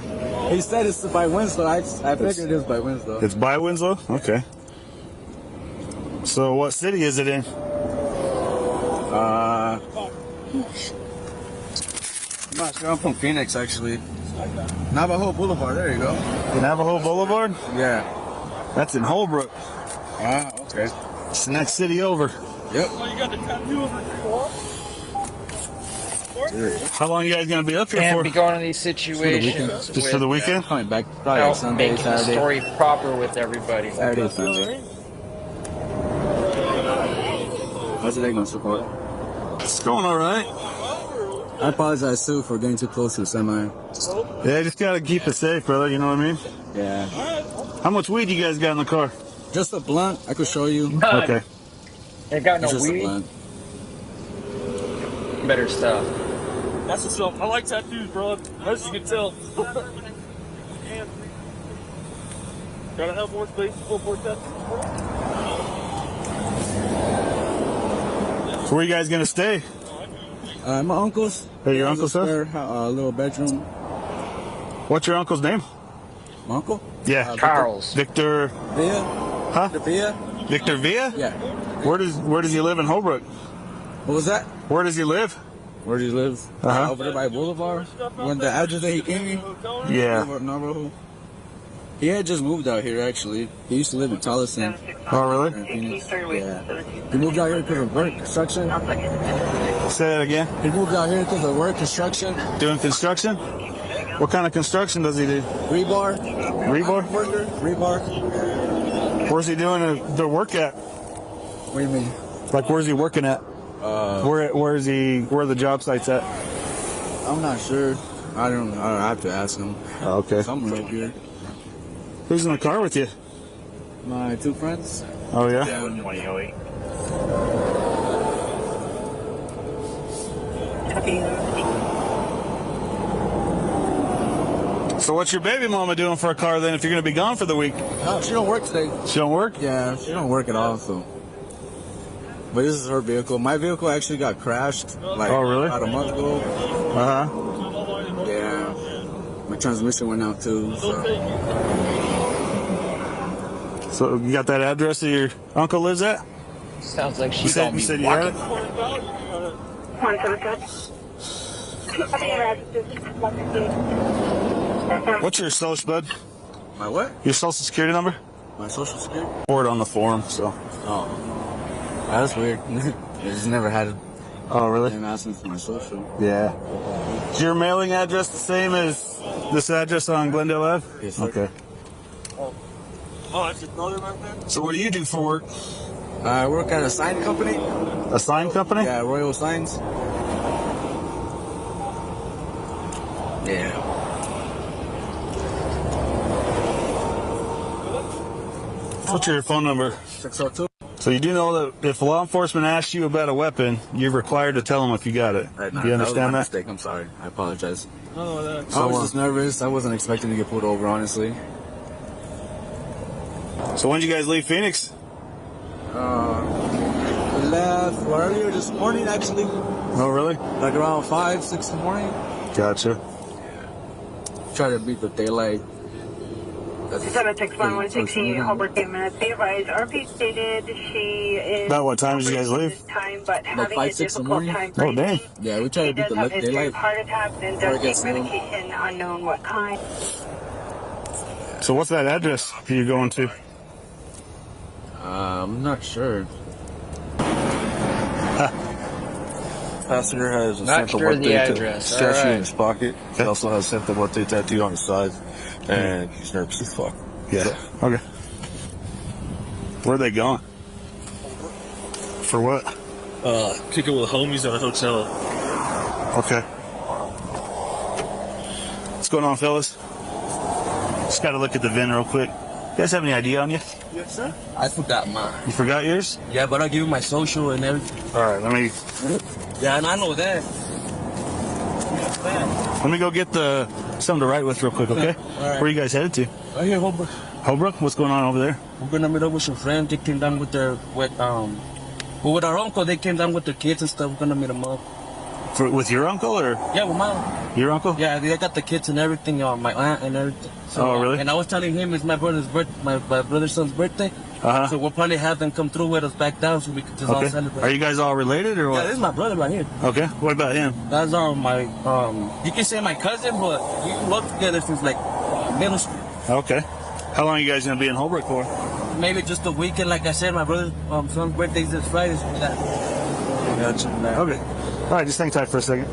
He said it's by Winslow. I figured it is by Winslow. It's by Winslow? Okay. So what city is it in? I'm not sure. I'm from Phoenix, actually. Navajo Boulevard. There you go. Navajo Boulevard? Yeah. That's in Holbrook. Ah, okay. It's the next city over. Yep. How long are you guys going to be up here Can't for? be going to these situations. Just for the weekend? Coming back probably like Sunday, making Saturday. the story proper with everybody. Saturday, Sunday. How's the day going so far? It's going all right. I apologize too for getting too close to the semi. Yeah, just got to keep it safe, brother. You know what I mean? Yeah. How much weed you guys got in the car? Just a blunt. I could show you. Okay. Ain't got no Just weed. a blunt. Better stuff. That's what's up. I like tattoos, bro. As you can tell. Gotta have more space for more tattoos, bro. So where you guys going to stay? My uncle's. Hey, your uncle's there? A little bedroom. What's your uncle's name? My uncle? Yeah. Charles. Victor. Villa. Huh? Villa? Victor Villa? Yeah. Where does he live in Holbrook? What was that? Where does he live? Where does he live? Uh-huh. Over there by Boulevard. When the address that he gave me? Yeah. Navajo. He had just moved out here, actually. He used to live in Tolleson. Oh, really? Yeah. He moved out here because of work, construction. Say that again. He moved out here because of work, construction. Doing construction? What kind of construction does he do? Rebar. Rebar? Worker. Rebar. Where's he doing the work at? What do you mean? Like, where's he working at? Where are the job sites at? I'm not sure. I don't know. I have to ask him. Oh, okay. Somewhere up here. Who's in the car with you? My two friends. Oh, yeah? So what's your baby mama doing for a car then if you're going to be gone for the week? She don't work today. She don't work? Yeah, she don't work at all, so. But this is her vehicle. My vehicle actually got crashed like oh, really? about a month ago. Uh-huh. Yeah. My transmission went out too, so. So you got that address that your uncle lives at? Sounds like You said you had it? What's your social, bud? My what? Your social security number? My social security? Or it on the form, so. Oh. That's weird. I just never had it. Oh, really? I'm asking for my social. Yeah. Is your mailing address the same as this address on Glendale Ave? Yes, sir. Okay. Oh, that's your brother right there? So what do you do for work? I work at a sign company. A sign company? Yeah, Royal Signs. Yeah. What's your phone number? 602. So you do know that if law enforcement asks you about a weapon, you're required to tell them if you got it. Do you understand that? Mistake. I'm sorry. I apologize. No, that's... I was just nervous. I wasn't expecting to get pulled over, honestly. So when did you guys leave Phoenix? Left earlier this morning, actually. Oh, really? Like around 5, 6 in the morning. Gotcha. Try to beat the daylight. 761-160, Holbrook, 8 minutes. Be advised, RP stated she is... About what time did you guys leave? Time, but like 5, 6 in the morning. Oh, dang. Yeah, we try to beat the daylight. Heart attacks and does take medication, unknown what kind. So what's that address you're going to? I'm not sure. Passenger has a Not Santa sure the Muerte address. statue All right. in his pocket. He also has Santa Muerte tattoo on his side. And he's nervous as fuck. Yeah. Okay. Where are they going? For what? Kicking with homies at a hotel. Okay. What's going on, fellas? Just got to look at the VIN real quick. You guys have any ID on you? Yes, sir. I forgot mine. You forgot yours? Yeah, but I'll give you my social and everything. All right, let me Yeah, and I know that. go get something to write with real quick, okay? All right. Where are you guys headed to? Right here, Holbrook. Holbrook? What's going on over there? We're gonna meet up with some friends. They came down with with our uncle. They came down with their kids and stuff. We're gonna meet them up. With your uncle or? Yeah, with my uncle. Your uncle? Yeah, they got the kids and everything. My aunt and everything. So, oh, really? And I was telling him it's my brother's my brother's son's birthday. So we'll probably have them come through with us back down so we can just all celebrate. Are you guys all related or what? Yeah, this is my brother right here. Okay. What about him? That's my you can say my cousin, but we worked together since like middle school. Okay. How long are you guys gonna be in Holbrook for? Maybe just a weekend. Like I said, my brother's son's birthday is this Friday. So Gotcha. Okay. All right, just hang tight for a second.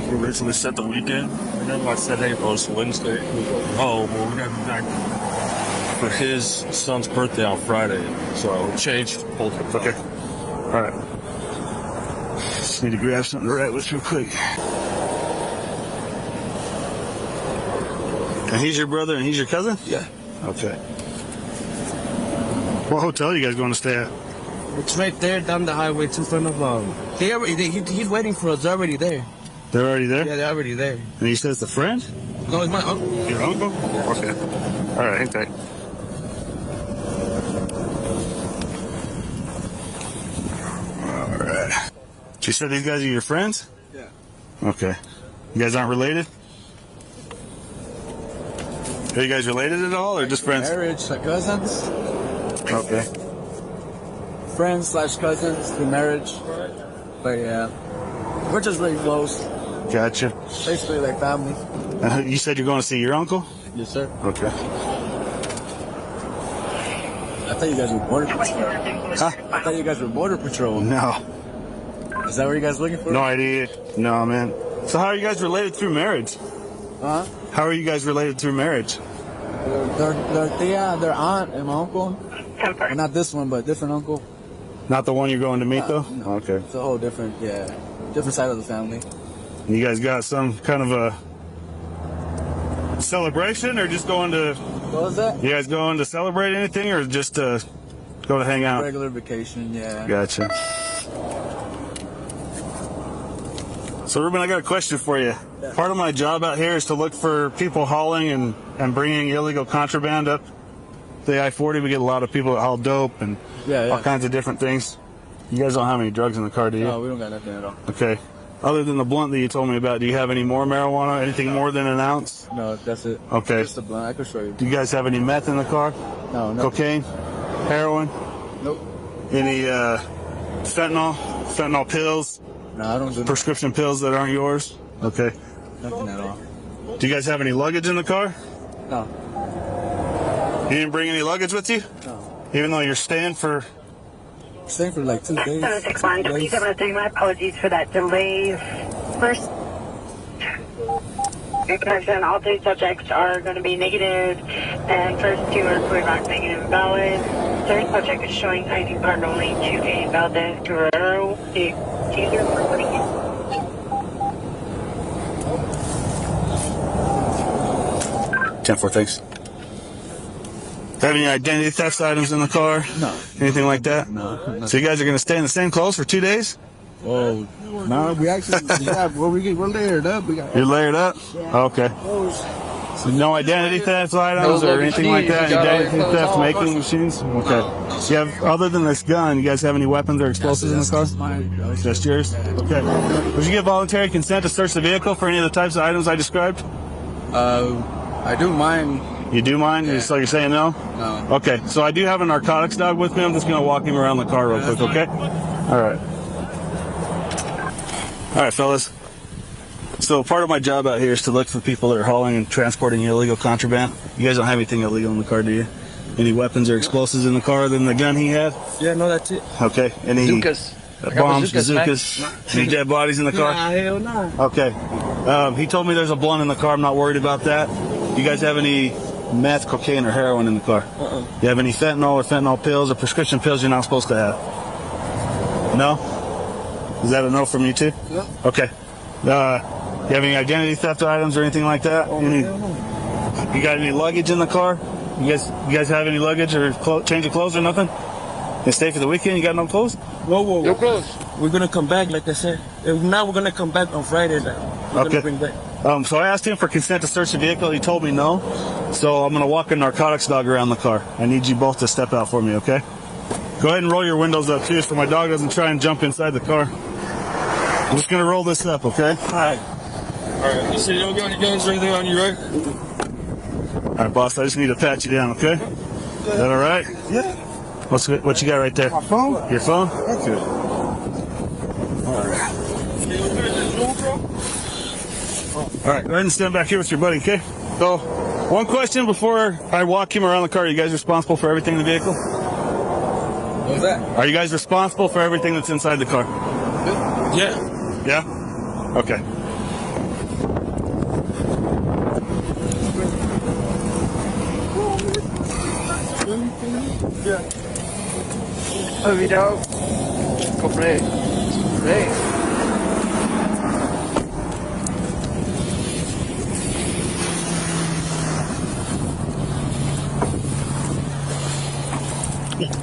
We originally set the weekend. And then I said, hey, bro, it's Wednesday. Oh, well, we got to be back for his son's birthday on Friday. So we changed both of them. Okay. All right. Just need to grab something to write with real quick. And he's your brother and he's your cousin? Yeah. Okay. What hotel you guys going to stay at? it's right there down the highway in front of he's waiting for us. They're already there. They're already there? Yeah, they're already there. And he says it's a friend? No, it's my uncle. Your uncle? Yeah. Okay. All right, hang tight. All right. So you said these guys are your friends? Yeah. Okay. You guys aren't related? Are you guys related at all or just friends? Marriage, like cousins. Okay. Friends / cousins through marriage. But yeah, we're just really close. Gotcha. Basically like family. You said you're going to see your uncle? Yes, sir. Okay. I thought you guys were border patrol. Huh? I thought you guys were border patrol. No. Is that what you guys looking for? No idea. No, man. So how are you guys related through marriage? Huh? How are you guys related through marriage? Their aunt and my uncle. Well, not this one, but different uncle. Not the one you're going to meet, though? No. Okay. It's a whole different side of the family. You guys got some kind of a celebration or just going to... What was that? You guys going to celebrate anything or just go to hang out? Regular vacation, yeah. Gotcha. So Ruben, I got a question for you. Yeah. Part of my job out here is to look for people hauling and bringing illegal contraband up the I-40. We get a lot of people that haul dope and all kinds of different things. You guys don't have any drugs in the car, do you? No, we don't got nothing at all. Okay. Other than the blunt that you told me about, do you have any more marijuana? Anything more than an ounce? No, that's it. Okay. Just the blunt. I can show you. Do you guys have any meth in the car? No. Cocaine? Heroin? Nope. Any fentanyl pills? No, I don't do prescription pills that aren't yours? Okay. nothing at all. Do you guys have any luggage in the car? No. You didn't bring any luggage with you? No. Even though you're staying for like 2 days. 761, please, 703, my apologies for that delay. First, information, all 3 subjects are going to be negative, and first 2 are clear back negative valid. Third subject is showing ID card only to a Valdez Guerrero. User recording. 10-4, thanks. Have any identity theft items in the car? No. Anything like that? No. So you guys are going to stay in the same clothes for 2 days? Oh, no, we actually, we're layered up. You're layered up? Yeah. Okay. So no identity theft items or anything like that? Any identity theft making machines? Okay. So you have, other than this gun, you guys have any weapons or explosives in the car? Just yours? Okay. Would you give voluntary consent to search the vehicle for any of the types of items I described? I do mind. You do mind? Yeah. So you're saying no? No. Okay. So I do have a narcotics dog with me. I'm just going to walk him around the car real quick, okay? All right. All right, fellas. So part of my job out here is to look for people that are hauling and transporting illegal contraband. You guys don't have anything illegal in the car, do you? Any weapons or explosives in the car other than the gun he had? Yeah, no, that's it. Okay. Any bombs, bazookas? Any dead bodies in the car? Nah, hell no. Okay. He told me there's a blunt in the car. I'm not worried about that. You guys have any meth, cocaine, or heroin in the car? You have any fentanyl or fentanyl pills or prescription pills you're not supposed to have? No? Is that a no from you too? Yeah. Okay. You have any identity theft items or anything like that? You got any luggage in the car? You guys have any luggage or change of clothes or nothing? You stay for the weekend? You got no clothes? Whoa. No clothes. We're gonna come back, like I said. Now we're gonna come back on Friday. We're gonna bring back. So I asked him for consent to search the vehicle. He told me no. So I'm gonna walk a narcotics dog around the car. I need you both to step out for me, okay? Go ahead and roll your windows up too, so my dog doesn't try and jump inside the car. I'm just gonna roll this up, okay? Alright. You said you don't got any guns or anything on you, right? Alright, boss, I just need to pat you down, okay? Is that alright? Yeah. What you got right there? My phone? Your phone? That's good. Alright, go ahead and stand back here with your buddy, okay? So, one question before I walk him around the car. Are you guys responsible for everything in the vehicle? What was that? Are you guys responsible for everything that's inside the car? Yeah. Yeah? Okay. Yeah. Olvidado. Compré.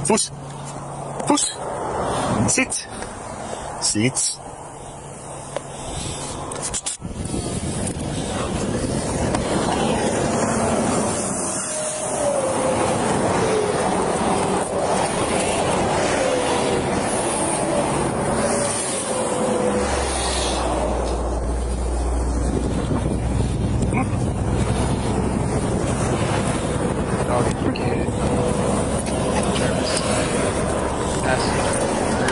Push. Push. Sit. Sit.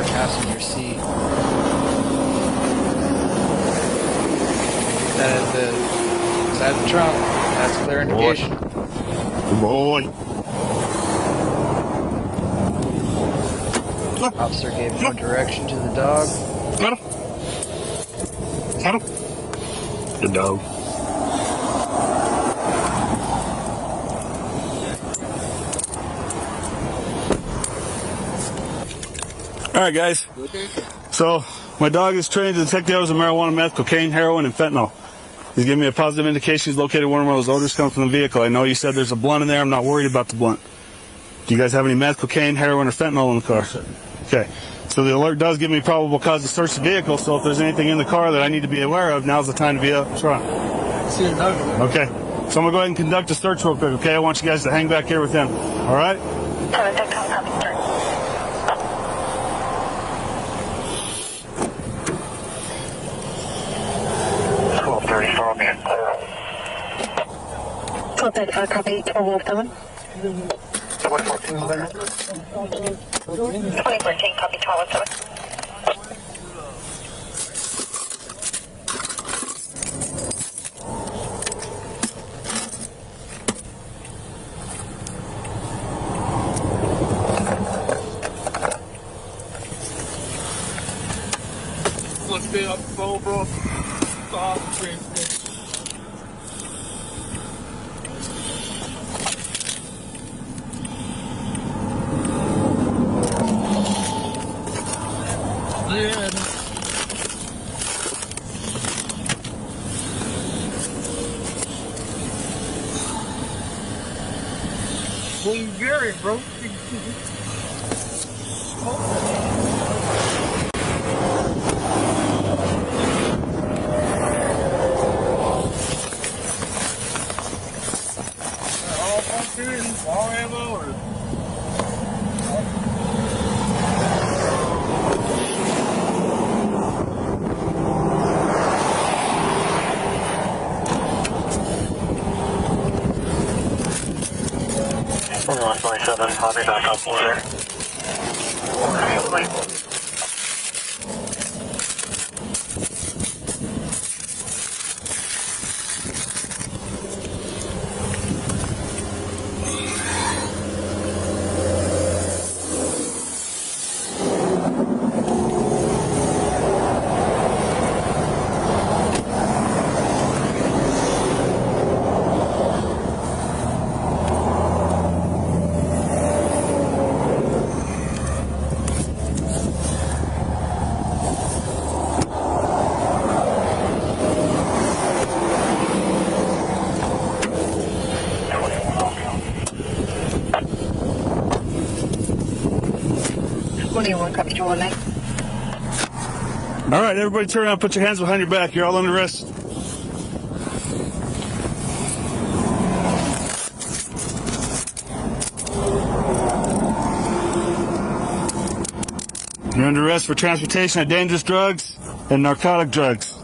Passenger seat. Inside the trunk. That's clear indication. Good boy. Officer gave no direction to the dog. Got him. Good dog. All right, guys. So my dog is trained to detect the odors of marijuana, meth, cocaine, heroin, and fentanyl. He's giving me a positive indication he's located one of those odors coming from the vehicle. I know you said there's a blunt in there. I'm not worried about the blunt. Do you guys have any meth, cocaine, heroin, or fentanyl in the car? Okay. So So the alert does give me probable cause to search the vehicle, so if there's anything in the car that I need to be aware of, now's the time to be up front. Okay. So I'm going to go ahead and conduct a search real quick, okay? I want you guys to hang back here with him. All right? Copy, 1207. 2014, copy, 1207. Let's stay up the phone, bro. Stop, transmit. Yeah. Well, Gary, bro. All functions, all ammo, or... I'll be back up order. All right, everybody turn around, put your hands behind your back. You're all under arrest. You're under arrest for transportation of dangerous drugs and narcotic drugs.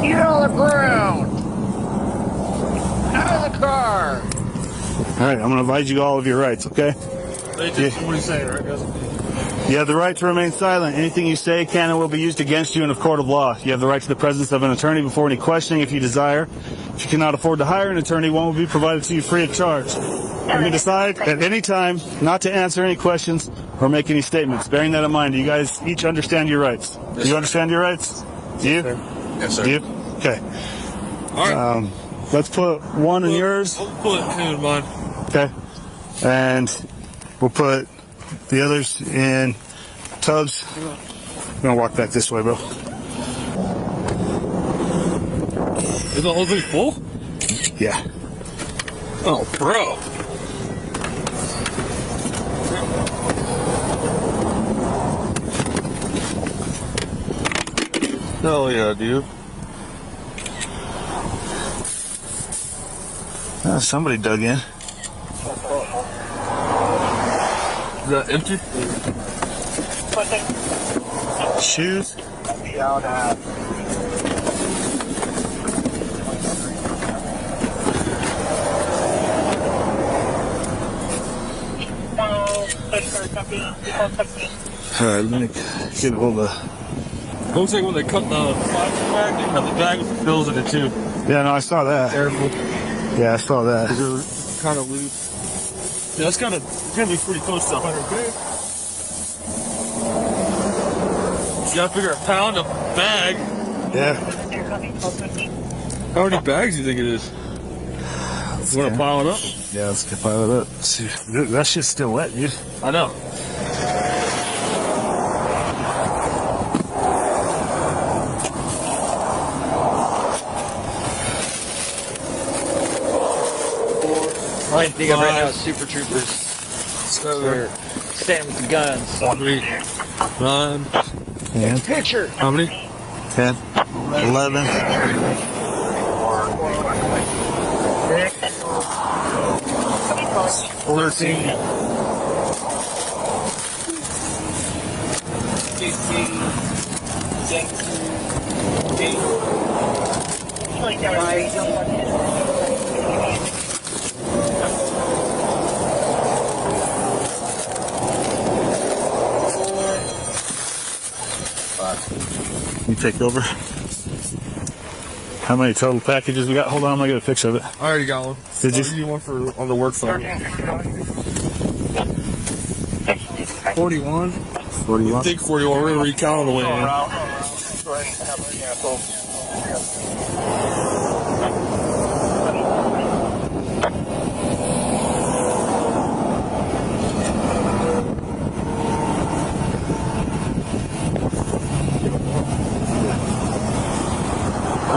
Get on the ground! Out of the car! All right, I'm going to advise you all of your rights, okay? They just, what do you say, right, guys? You have the right to remain silent. Anything you say can and will be used against you in a court of law. You have the right to the presence of an attorney before any questioning if you desire. If you cannot afford to hire an attorney, one will be provided to you free of charge. You can decide at any time not to answer any questions or make any statements. Bearing that in mind, do you guys each understand your rights? Yes, do you understand your rights? Do you? Yes, sir. Do you? Okay. All right. Let's put one in yours. We'll put two in mine. Okay. And we'll put the others in tubs. I'm gonna walk back this way, bro. Is the whole thing full? Yeah. Oh, bro. Hell yeah, dude. Somebody dug in. Is that empty? Shoes? Alright, let me get a hold of. Looks like when they cut the plastic bag, they cut the bag with the pills in it too. Yeah, no, I saw that. Careful. Yeah, I saw that. They're kind of loose. Yeah, it's gonna be pretty close to 100K. You gotta figure a pound a bag. Yeah. How many bags do you think it is? You wanna pile it up? Yeah, let's get pile it up. See, that shit's still wet, dude. I know. Right, dig up right now, Super Troopers. They're standing with the guns. 9. And picture. How many? 10. 11. 13. 15. You take over. How many total packages we got? Hold on, I'm gonna get a picture of it. I already got one. Did you? I'll give you one for on the work phone. 41. 41. I think 41. We're gonna recount on the way in.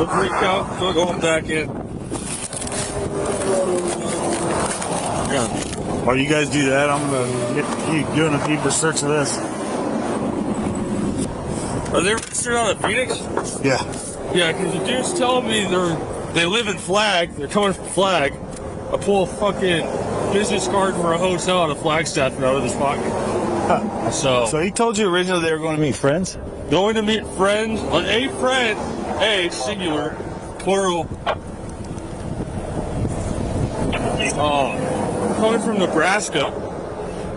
Let's recount. So we're going back in. Yeah. While you guys do that, I'm gonna get you doing a deeper search of this. Are they registered out of Phoenix? Yeah. Yeah, because the dude's telling me they live in Flag. They're coming from Flag. I pull a fucking business card for a hotel and a Flagstaff out of his pocket. Huh. So he told you originally they were going to meet friends? Going to meet friends, a friend, a singular, plural. Coming from Nebraska.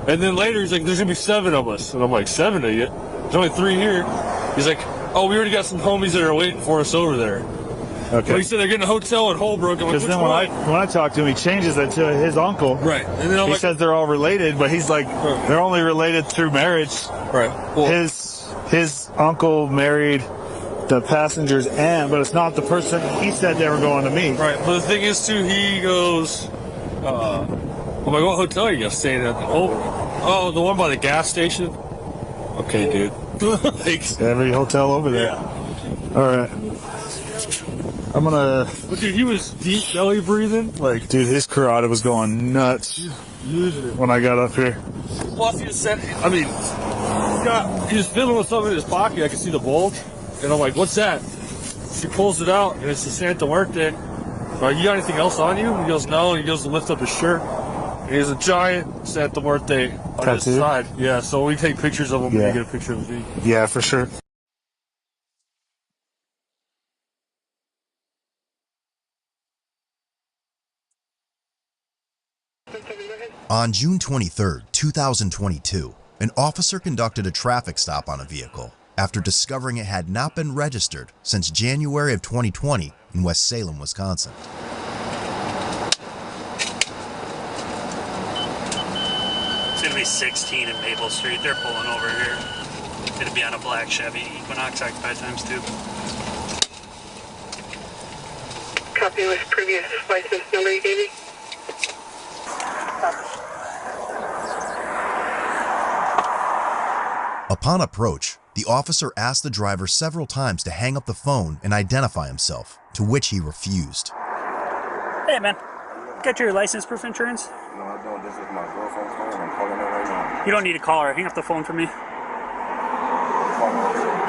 And then later he's like, there's going to be 7 of us. And I'm like, 7 of you? There's only 3 here. He's like, oh, we already got some homies that are waiting for us over there. Okay. Well, he said they're getting a hotel in Holbrook. Because then when I talk to him, he changes it to his uncle. Right. And then he says they're all related, but he's like, they're only related through marriage. Right. Well, his uncle married the passenger's aunt, but it's not the person he said they were going to meet. Right. But the thing is, too, he goes, I'm like, what hotel are you guys staying at? Oh, the one by the gas station? Okay, dude. Thanks. Every hotel over there. Yeah. All right. I'm gonna. But dude, he was deep belly breathing. Like, dude, his carotid was going nuts when I got up here. Plus, he said, I mean, he was fiddling with something in his pocket. I could see the bulge. And I'm like, what's that? He pulls it out, and it's the Santa Muerte. I'm like, you got anything else on you? He goes, no. And he goes to lift up his shirt. And he has a giant Santa Muerte on his side. Yeah, so we take pictures of him when we get a picture of him. Yeah, for sure. On June 23, 2022, an officer conducted a traffic stop on a vehicle after discovering it had not been registered since January of 2020 in West Salem, Wisconsin. It's going to be 16 in Maple Street. They're pulling over here. It'll be on a black Chevy Equinox occupied ×2. Copy with previous license number you gave me. Upon approach, the officer asked the driver several times to hang up the phone and identify himself, to which he refused. Hey man, got your license proof insurance? No, I don't. This is my girlfriend's phone. I'm calling her right now. You don't need to call her. Hang up the phone for me.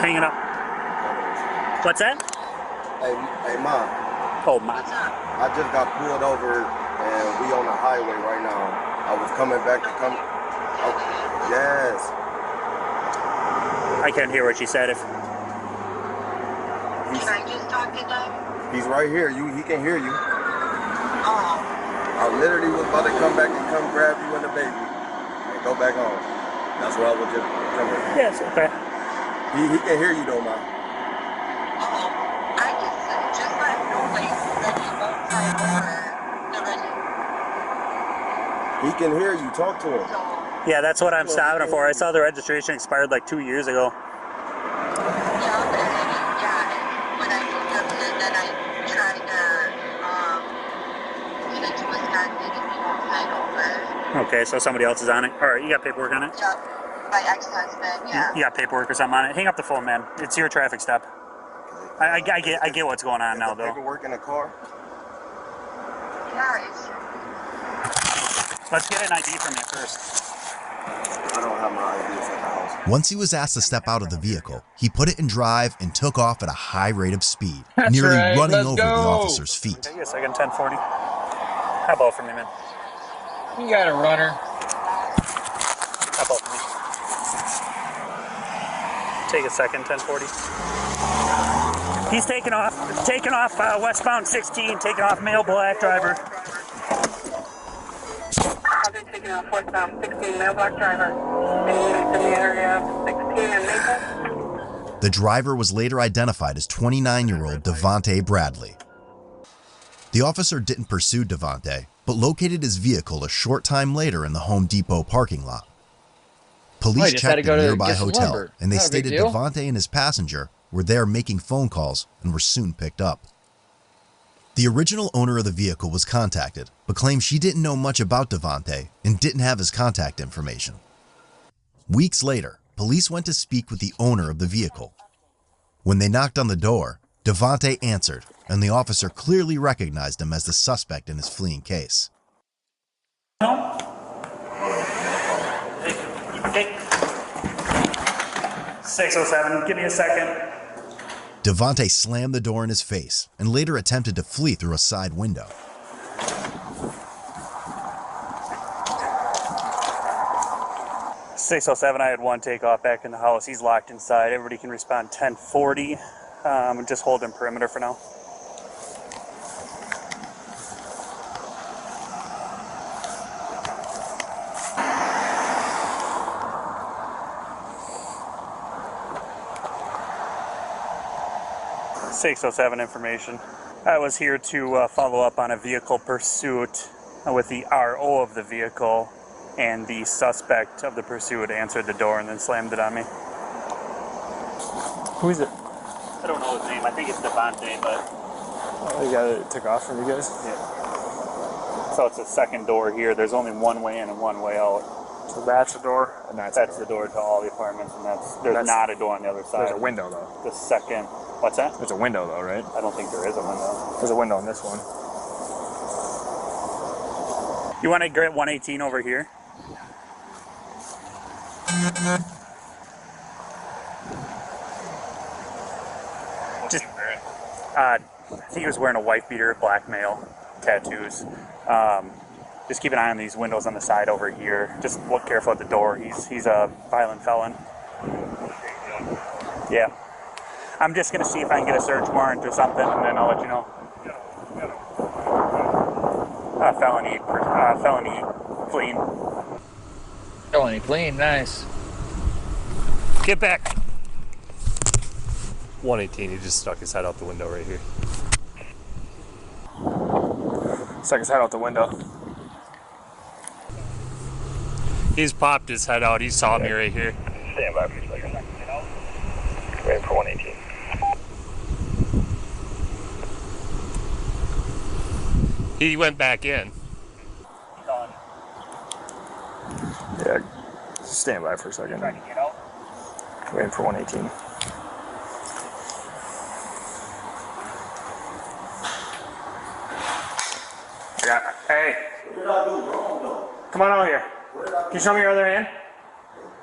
Hang it up. What's that? Hey, Ma. Oh, Ma. I just got pulled over and we on the highway right now. I was coming back to come. Oh, yes. I couldn't hear what she said. Can I just talk to them? He's right here. He can hear you. Oh. I literally was about to come back and come grab you and the baby and go back home. That's where I was just coming. Yes, okay. He can hear you though, Ma. I just let him know that you won't drive over the registration. He can hear you. Talk to him. Yeah, that's what I'm stopping for. I saw the registration expired like 2 years ago. When I looked up and then I tried to get into Wisconsin and we won't sign over. Okay, so somebody else is on it. All right, you got paperwork on it? Yeah, my ex-husband, yeah. You got paperwork or something on it? Hang up the phone, man. It's your traffic stop. I get what's going on now, though. Paperwork in the car? Yeah, it's Let's get an ID from you first. I don't have my IDs at the house. Once he was asked to step out of the vehicle, he put it in drive and took off at a high rate of speed, That's nearly right, running let's over the go. officer's feet. Take a second, 1040. Hop out for me, man. You got a runner. Hop out for me. Take a second, 1040. He's taking off westbound 16, taking off male black driver. Taking off westbound 16, male black driver. Any units in the area of 16 and Maple? The driver was later identified as 29-year-old Devontae Bradley. The officer didn't pursue Devontae, but located his vehicle a short time later in the Home Depot parking lot. Police checked a nearby hotel, and they stated Devontae and his passenger were there making phone calls and were soon picked up. The original owner of the vehicle was contacted, but claimed she didn't know much about Devontae and didn't have his contact information. Weeks later, police went to speak with the owner of the vehicle. When they knocked on the door, Devontae answered, and the officer clearly recognized him as the suspect in his fleeing case. 607, give me a second. Devontae slammed the door in his face and later attempted to flee through a side window. .607, I had one takeoff back in the house. He's locked inside. Everybody can respond 1040. Just holding perimeter for now. .607 information. I was here to follow up on a vehicle pursuit with the RO of the vehicle, and the suspect of the pursuit answered the door and then slammed it on me. Who is it? I don't know his name. I think it's Devontae, but... The guy that took off from you guys? Yeah. So it's a second door here. There's only one way in and one way out. So that's the door, and that's the door to all the apartments, and there's not a door on the other side. There's a window, though. The second... What's that? There's a window, though, right? I don't think there is a window. There's a window on this one. You want to get 118 over here? Just, I think he was wearing a wife beater, black male, tattoos. Just keep an eye on these windows on the side over here. Just look careful at the door. He's a violent felon. Yeah. I'm just gonna see if I can get a search warrant or something, and then I'll let you know. Felony fleeing. Felony fleeing, nice. Get back. 118, he just stuck his head out the window right here. Stuck his head out the window. He's popped his head out. He saw me right here. Stand by for a second. Waiting for 118. He went back in. Yeah, stand by for a second. Waiting for 118. Hey. Come on out here. Can you show me your other hand?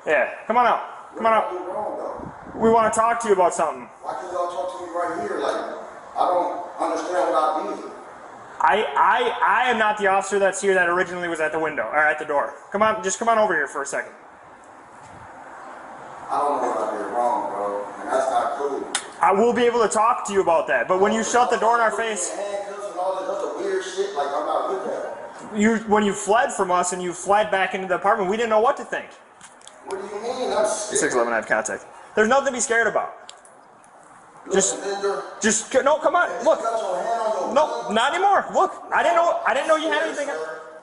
Yeah, come on out. Come on out. We want to talk to you about something. Why can't y'all talk to me right here? Like, I don't understand what I did. I am not the officer that's here that originally was at the window, or at the door. Come on, just come on over here for a second. I don't know what I did wrong, bro, and that's not cool. I will be able to talk to you about that, but when you shut the door in our face... Handcuffs and all that other weird shit, like, I'm not with that. When you fled from us and you fled back into the apartment, we didn't know what to think. What do you mean? I'm scared. 611, I have contact. There's nothing to be scared about. No, come on, look. No, not anymore. Look, I didn't know you had anything.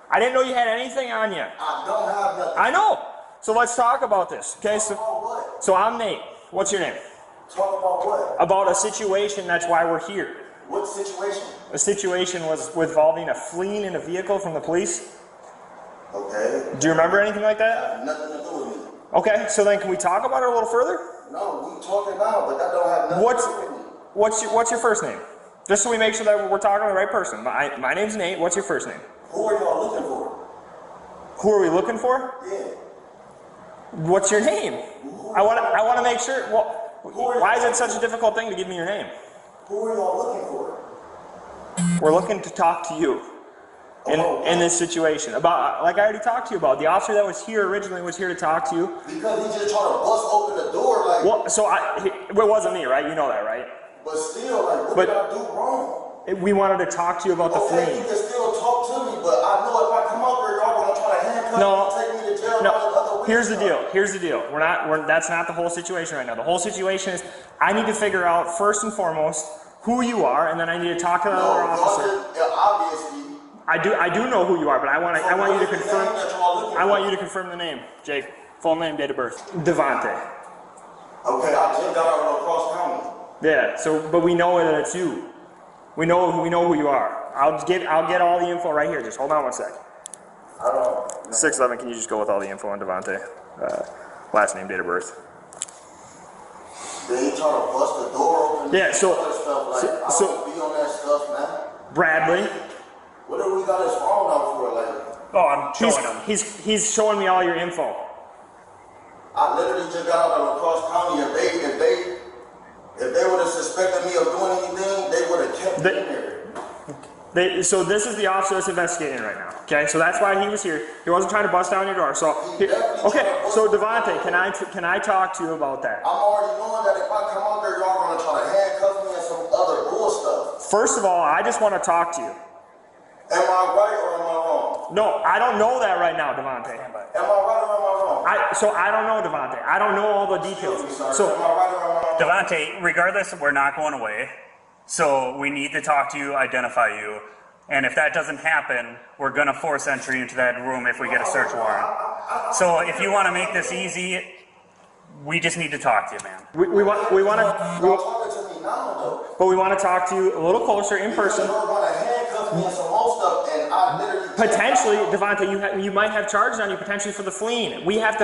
I didn't know you had anything on you. I don't have nothing. I know. So let's talk about this, okay? So I'm Nate. What's your name? Talk about what? About a situation. That's why we're here. What situation? The situation was involving a fleeing in a vehicle from the police. Okay. Do you remember anything like that? Nothing to do with me. Okay, so then can we talk about it a little further? No, we talking now, but that don't have nothing to do with me. What's your first name? Just so we make sure that we're talking to the right person. My name's Nate. What's your first name? Who are y'all looking for? Who are we looking for? Yeah. What's your name? I want to make sure. Well, why is it such a difficult thing to give me your name? Who are y'all looking for? We're looking to talk to you in this situation about, like I already talked to you about. The officer that was here originally was here to talk to you. Because he just trying to bust open the door, like. Well, so it wasn't me, right? You know that, right? But still, like, what did I do wrong? We wanted to talk to you about the Okay, fleeing. you can still talk to me, but I know if I come out there, y'all gonna try to handcuff me and take me to jail. No. Here's the deal. Here's the deal. That's not the whole situation right now. The whole situation is I need to figure out first and foremost who you are, and then I need to talk to the other officer. Obviously. I do know who you are, but I want you to confirm. I want you to confirm the name, Jake. Full name, date of birth. Devontae. Okay, I just got out of Cross County. Yeah. So, but we know that it's you. We know who you are. I'll get all the info right here. Just hold on one sec. 6'11", can you just go with all the info on Devontae? Last name, date of birth. They try to bust the door open. Yeah, so I don't be on that stuff, man. Bradley. What do we got his phone out for, like? Oh, I'm showing him. He's showing me all your info. I literally just got out of Cross County. If they would have suspected me of doing anything, they would have kept me in there. So this is the officer that's investigating right now. Okay, so that's why he was here. He wasn't trying to bust down your door. So so Devontae, can I talk to you about that? I'm already knowing that if I come out there, y'all gonna try to handcuff me and some other bull stuff. First of all, I just want to talk to you. Am I right or am I wrong? No, I don't know that right now, Devontae. Am I right or am I wrong? I don't know, Devontae. I don't know all the details. So, am I right or am I wrong? Devontae, regardless, we're not going away. So we need to talk to you, identify you. And if that doesn't happen, we're going to force entry into that room if we get a search warrant. So if you want to make this easy, we just need to talk to you, man. We want to, but we want to talk to you a little closer in person. Potentially, Devontae, you might have charges on you potentially for the fleeing. He has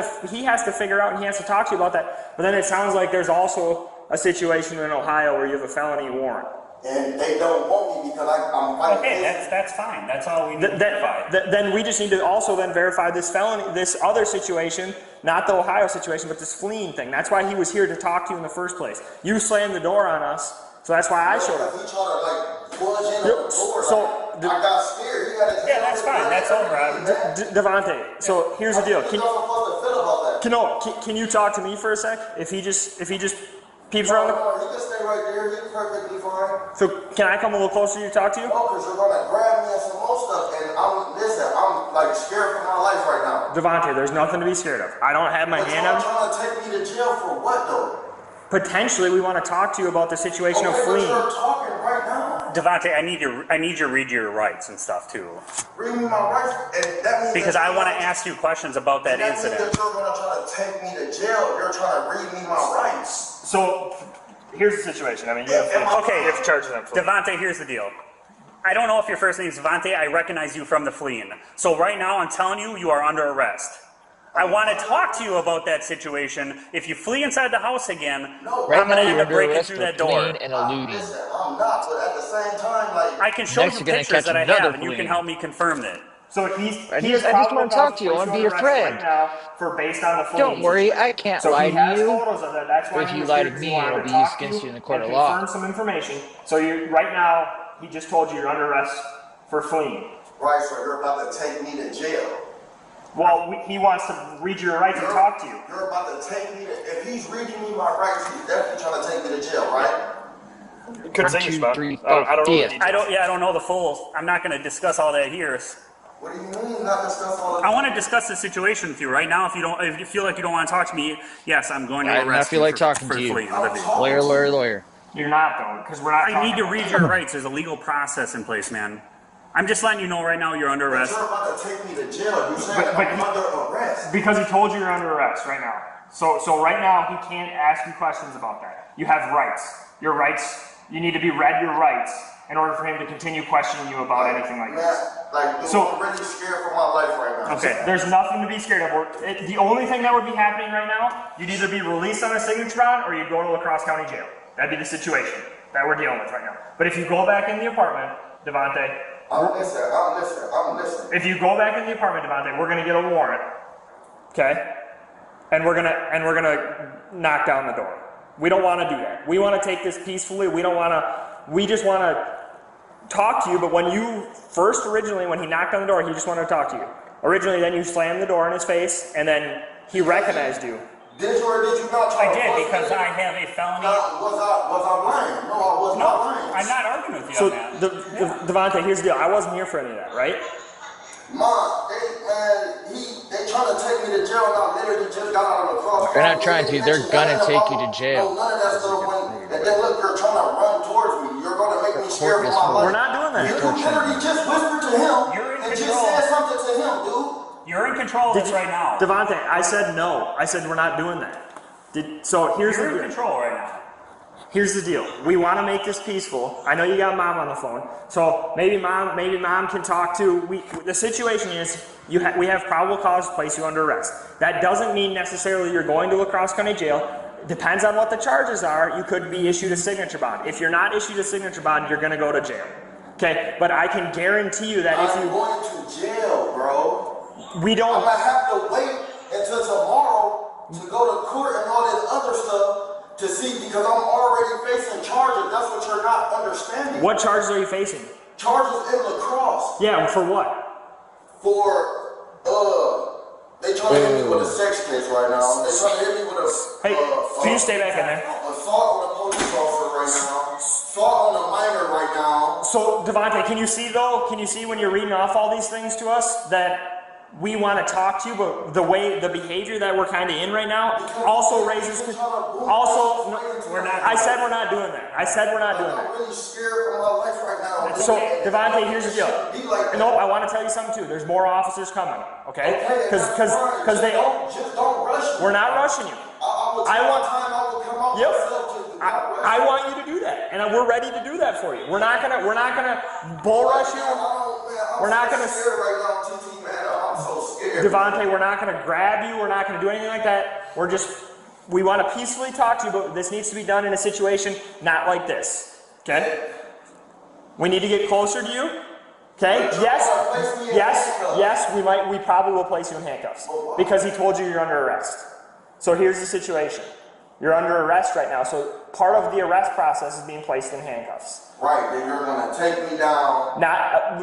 to figure out and he has to talk to you about that. But then it sounds like there's also a situation in Ohio where you have a felony warrant. And they don't want me because I'm fighting. Okay, that's fine. That's all we need to verify. Then we just need to also then verify this felony, this other situation, not the Ohio situation, but this fleeing thing. That's why he was here to talk to you in the first place. You slammed the door on us, so that's why I showed up. He tried to like plunge in the door. So I got scared. He had to that's fine. That's over. Devontae, so here's the deal. Can you talk to me for a sec? If he just peeps around the... He can stay right there. He's perfectly fine. So can I come a little closer to you to talk to you? No, because you're going to grab me and some more stuff. And I'm like scared for my life right now. Devontae, there's nothing to be scared of. I don't have my hand on... Trying to take me to jail for what, though? Potentially, we want to talk to you about the situation of fleeing. But you're talking right now. Devontae, I need you to read your rights and stuff, too. Read me my rights? And that means because I want to ask you questions about that incident. That means that you're going to try to take me to jail. You're trying to read me my rights. So, here's the situation. I mean, Devontae, here's the deal. I don't know if your first name is Devontae. I recognize you from the fleeing. So right now, I'm telling you, you are under arrest. I want to talk to you about that situation. If you flee inside the house again, I'm going to end up breaking through that door. And eluding. I'm not, but at the same time, like... I can show you pictures that I have, and you can help me confirm that. So I just want to talk to you. I want to be your friend. Based on the Don't worry, I can't lie to you. That's why if you lie to me, it'll be used against you in the court of law. Confirm some information. So right now, he just told you you're under arrest for fleeing. Right, so you're about to take me to jail. Well, he wants to read your rights and talk to you. You're about to take me to... If he's reading me my rights, he's definitely trying to take me to jail, right? Couldn't say you, I don't know. I don't know the full... I'm not going to discuss all that here. What do you mean not discuss all that? I want to discuss the situation with you right now. If you feel like you don't want to talk to me, yes, I'm going to arrest you. I feel like talking to you. Lawyer. You're not, though, because we're not... I need to read your rights. There's a legal process in place, man. I'm just letting you know right now you're under arrest. You're about to take me to jail. You said I'm under arrest. Because he told you you're under arrest right now. So right now, he can't ask you questions about that. You have rights. Your rights, you need to be read your rights in order for him to continue questioning you about anything like this. I'm really scared for my life right now. Okay, there's nothing to be scared of. The only thing that would be happening right now, you'd either be released on a signature bond or you'd go to La Crosse County Jail. That'd be the situation that we're dealing with right now. But if you go back in the apartment, Devontae, I'm listening. If you go back in the apartment, Devontae, we're gonna get a warrant. Okay? And we're gonna knock down the door. We don't want to do that. We want to take this peacefully. We just want to talk to you. But when he knocked on the door, he just wanted to talk to you. Originally, then you slammed the door in his face, and then he recognized you. Did you or did you not try I to did, push because me? I have a felony. Was I lying? No, I was not lying. I'm not arguing with you So, on that. Devontae, here's the deal. I wasn't here for any of that, right? They trying to take me to jail, and I literally just got out of the cross. They're not trying to. They're gonna take you to jail. None of that stuff. And then look, you're trying to run towards me. You're going to make me scared for my life. We're not doing that. You literally just whispered to him and just said something to him, dude. You're in control of this right now. Devontae, I said no. I said we're not doing that. So here's You're the in deal. control right now. Here's the deal. We want to make this peaceful. I know you got mom on the phone, so maybe mom can talk to. The situation is we have probable cause to place you under arrest. That doesn't mean necessarily you're going to La Crosse County Jail. Depends on what the charges are. You could be issued a signature bond. If you're not issued a signature bond, you're going to go to jail. Okay, but I can guarantee you that if you going to jail, bro. We don't. I'm gonna have to wait until tomorrow to go to court and all this other stuff to see, because I'm already facing charges. That's what you're not understanding. What charges are you facing? Charges in La Crosse. Yeah, for what? For they trying to hit me with a sex case right now. They trying to hit me with a. Hey, can you stay back in there? Assault on a police officer right now. Assault on a minor right now. So, Devontae, can you see though? Can you see when you're reading off all these things to us that we want to talk to you, but the behavior that we're kind of in right now also raises. I said we're not doing that. I'm really scared for my life right now. So, Devontae, here's the deal. Nope, I want to tell you something too. There's more officers coming. Okay? Because they. Don't rush me. We're not rushing you. I want you to do that, and we're ready to do that for you. We're not gonna bull rush you. We're not gonna. Devontae, we're not gonna grab you. We're not gonna do anything like that. We want to peacefully talk to you, but this needs to be done in a situation not like this. Okay? We need to get closer to you. Okay? Yes. We probably will place you in handcuffs because he told you you're under arrest. So here's the situation. You're under arrest right now, so part of the arrest process is being placed in handcuffs. Right, then you're going to take me down.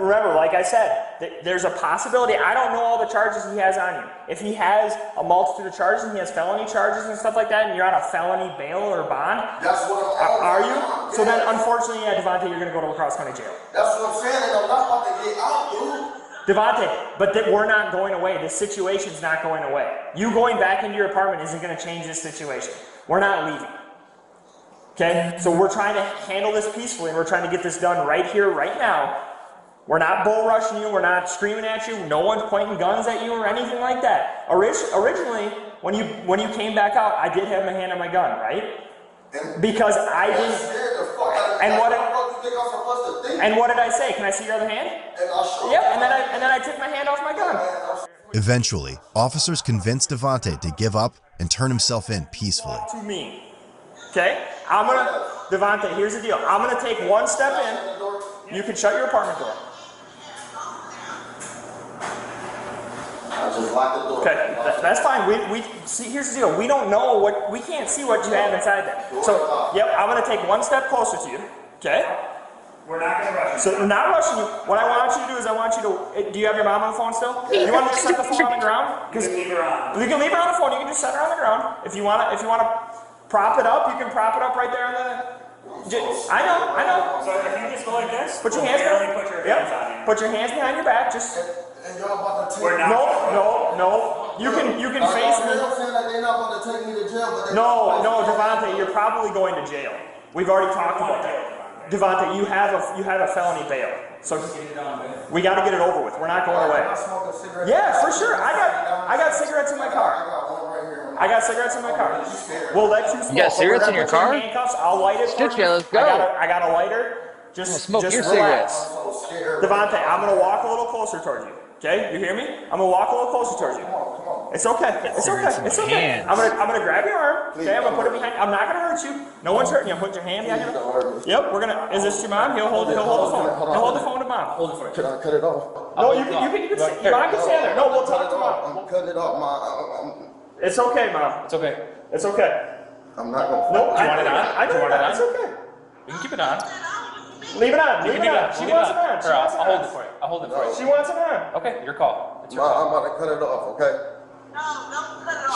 Remember, like I said, there's a possibility. I don't know all the charges he has on you. If he has a multitude of charges and he has felony charges and stuff like that, and you're on a felony bail or bond, that's what I'm are you? So then, unfortunately, yeah, Devontae, you're going to go to La Crosse County Jail. That's what I'm saying, and I'm not about to get out, dude. Devontae, but we're not going away. This situation's not going away. You going back into your apartment isn't going to change this situation. We're not leaving. Okay? So we're trying to handle this peacefully, and we're trying to get this done right here, right now. We're not bull rushing you. We're not screaming at you. No one's pointing guns at you or anything like that. Originally, when you came back out, I did have my hand on my gun, right? Because I didn't. And what did I say? Can I see your other hand? Yep. And then I took my hand off my gun. Eventually, officers convinced Devontae to give up and turn himself in peacefully. To me. Okay? Devontae, here's the deal. I'm going to take one step in. You can shut your apartment door. I just locked the door. Okay, that's fine. We see. Here's the deal. We don't know we can't see what you have inside there. So, yep, I'm going to take one step closer to you. Okay? We're not going to rush you. So, I'm not rushing you. What I want you to do is do you have your mom on the phone still? You want to just set the phone on the ground? You can leave her on. You can leave her on the phone. You can just set her on the ground. If you want to prop it up, you can prop it up right there on the. I know. So if you just go like this, put your hands behind. Put your hands behind your back. Just. And y'all about to take We're not. No. You can face me. They're saying that they're not going to take me to jail, but No, Devontae, you're probably going to jail. We've already talked about that. Devontae, you have a felony bail, so we got to get it over with. We're not going away. Yeah, for sure. I got cigarettes in my car. We'll let you smoke. You got cigarettes in your car? Handcuffs. I'll light it for you. Let's go. I got a lighter. Just smoke your relax. cigarettes. Devontae, I'm going to walk a little closer towards you. Okay? You hear me? I'm going to walk a little closer towards you. It's okay. It's okay. It's okay. I'm gonna grab your arm. Okay, I'm gonna put it behind. I'm not gonna hurt you. No one's hurting you. Put your hand behind your. Yep. We're gonna. Is this your mom? He'll hold the phone. He'll hold the phone to mom. Hold it for you. Can I cut it off? No, you can. Mom can stand there. No, we'll talk to mom. I'm cutting it off, mom. It's okay, mom. It's okay. It's okay. I'm not gonna. No, Do you want it on? I Do you want it on? It's okay. You can keep it on. Leave it on. Leave it on. She wants it on. I'll hold it for you. I'll hold it for you. She wants it on. Okay, your call. It's your I'm call. about to cut it off, okay?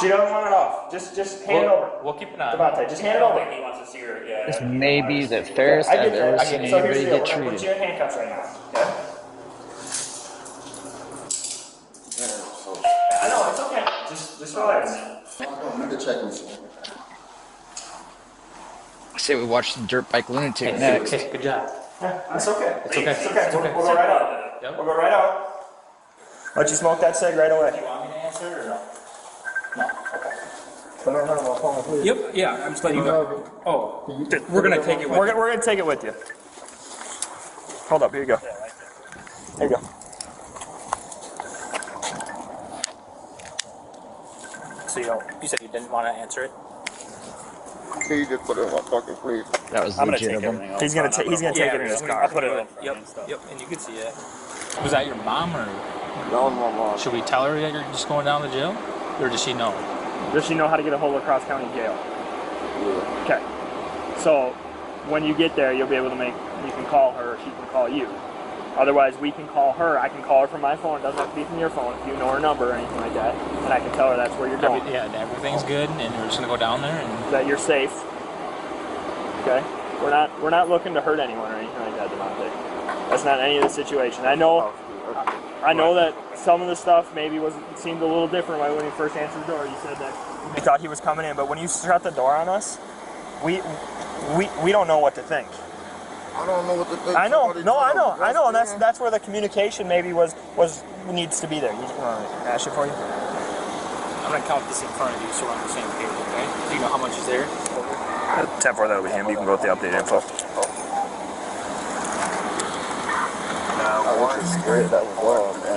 She doesn't want it off. Just hand it over. We'll keep it on. Devontae, just hand it over. He wants to see her. Yeah. This may be the fairest I I've get ever that. seen So here's anybody the deal. get We're gonna put treated. you in handcuffs right now. Okay? I know, it's okay. Just relax. You can check me, sir. I say we watch the dirt bike lunatic next. Okay, good job. It's okay. It's okay. It's okay. We'll go right out. Yep. We'll go right out. Let you smoke that cig right away. Do you want me to answer it or no? Can I have my phone, please? Yep, yeah, I'm just letting you know. Oh, we're going to take it with We're gonna take it with you. Hold up. Here you go. There you go. So you said you didn't want to answer it? Can you just put it in my pocket, please? That was I'm gonna legit take of him. everything else. He's gonna take it in his car. I'll put it in. Yep, yep, and you can see it. Was that your mom or? No, my mom. Should we tell her that you're just going down to jail? Or does she know? Does she know how to get a hold of Cross County Jail? Yeah. Okay. So when you get there, you'll be able to you can call her, or she can call you. Otherwise, we can call her. I can call her from my phone. It doesn't have to be from your phone if you know her number or anything like that. And I can tell her that's where you're going. Everything's good, and we're just gonna go down there and. That you're safe. Okay. We're not looking to hurt anyone or anything like that, Devontae. That's not any of the situation. I know that some of the stuff maybe seemed a little different when you first answered the door. You said that you thought he was coming in, but when you shut the door on us, we don't know what to think. I don't know what to think. I know, and that's where the communication maybe needs to be there. You want me to ash it for you? I'm gonna count this in front of you so we're on the same page, okay? Do you know how much is there? 10-4, that'll be him. You can go with the updated info. I was just scared that was wrong, man.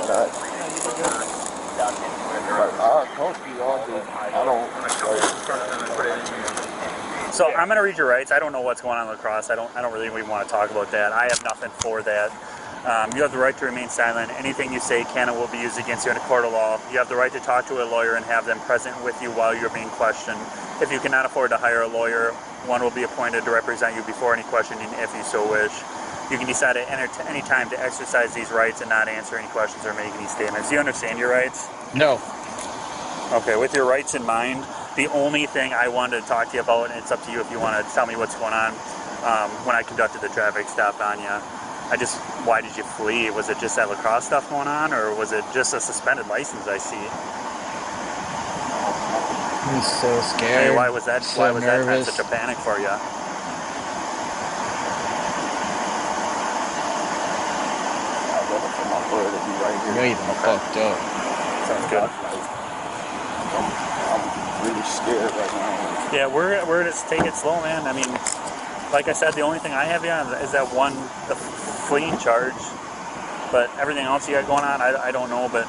I'll talk to you all day. I don't. So I'm gonna read your rights. I don't know what's going on with lacrosse. I don't really even want to talk about that. I have nothing for that. You have the right to remain silent. Anything you say can and will be used against you in a court of law. You have the right to talk to a lawyer and have them present with you while you're being questioned. If you cannot afford to hire a lawyer, one will be appointed to represent you before any questioning if you so wish. You can decide at any time to exercise these rights and not answer any questions or make any statements. Do you understand your rights? No. Okay, with your rights in mind, the only thing I wanted to talk to you about, and it's up to you if you want to tell me what's going on, when I conducted the traffic stop on you, why did you flee? Was it just that lacrosse stuff going on, or was it just a suspended license I see? I'm so scared. Hey, why was that time such a panic for you? You're even fucked up. Sounds good. I'm really scared right now. Yeah, we're just take it slow, man. I mean, like I said, the only thing I have you on is that the fleeing charge. But everything else you got going on, I don't know. But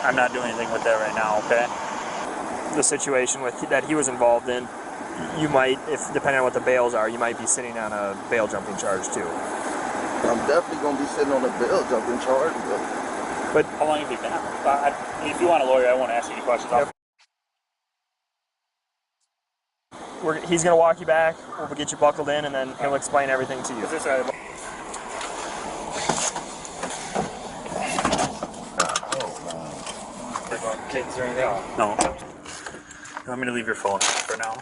I'm not doing anything with that right now. Okay. The situation that he was involved in, you might, depending on what the bails are, you might be sitting on a bail jumping charge too. I'm definitely gonna be sitting on a bail jumping charge, but how long have you been out? If you want a lawyer, I won't ask you any questions. He's gonna walk you back. We'll get you buckled in, and then he'll explain everything to you. Is this Kids or anything? No. You want me to leave your phone for now?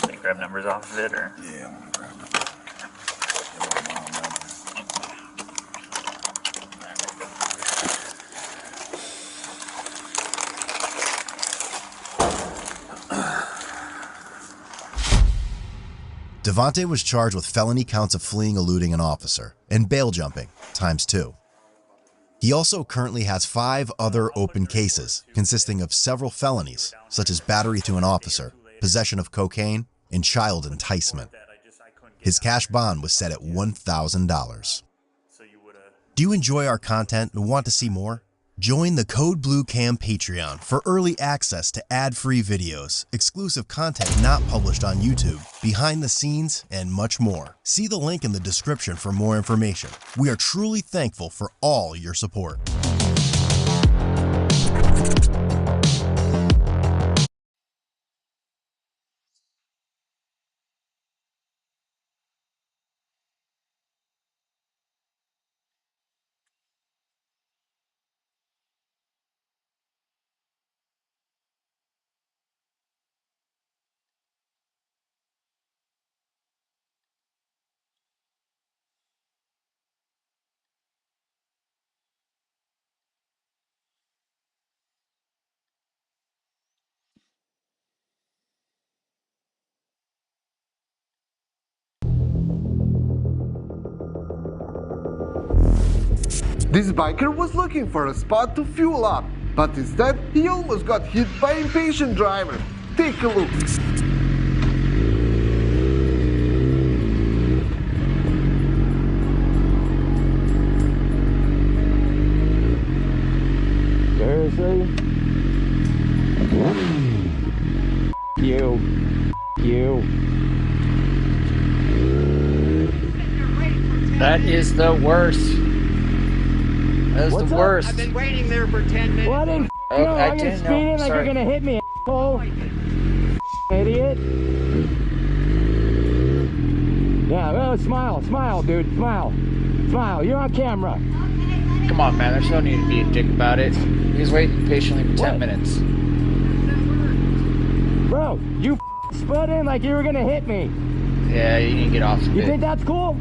Can you grab numbers off of it, or? Yeah, I'm gonna grab it. Devontae was charged with felony counts of fleeing, eluding an officer, and bail jumping, ×2. He also currently has 5 other open cases, consisting of several felonies, such as battery to an officer, possession of cocaine, and child enticement. His cash bond was set at $1,000. Do you enjoy our content and want to see more? Join the Code Blue Cam Patreon for early access to ad-free videos, exclusive content not published on YouTube, behind the scenes, and much more. See the link in the description for more information. We are truly thankful for all your support. This biker was looking for a spot to fuel up, but instead he almost got hit by an impatient driver. Take a look. Seriously? You. That is the worst. That's the worst. I've been waiting there for 10 minutes. Well, I didn't know. I'm gonna speed in like you're gonna hit me, asshole. Idiot. Yeah, well, smile, dude, smile. You're on camera. Come on, man. There's no need to be a dick about it. He was waiting patiently for 10 minutes. Bro, you split in like you were gonna hit me. Yeah, you need to get off the You think that's cool?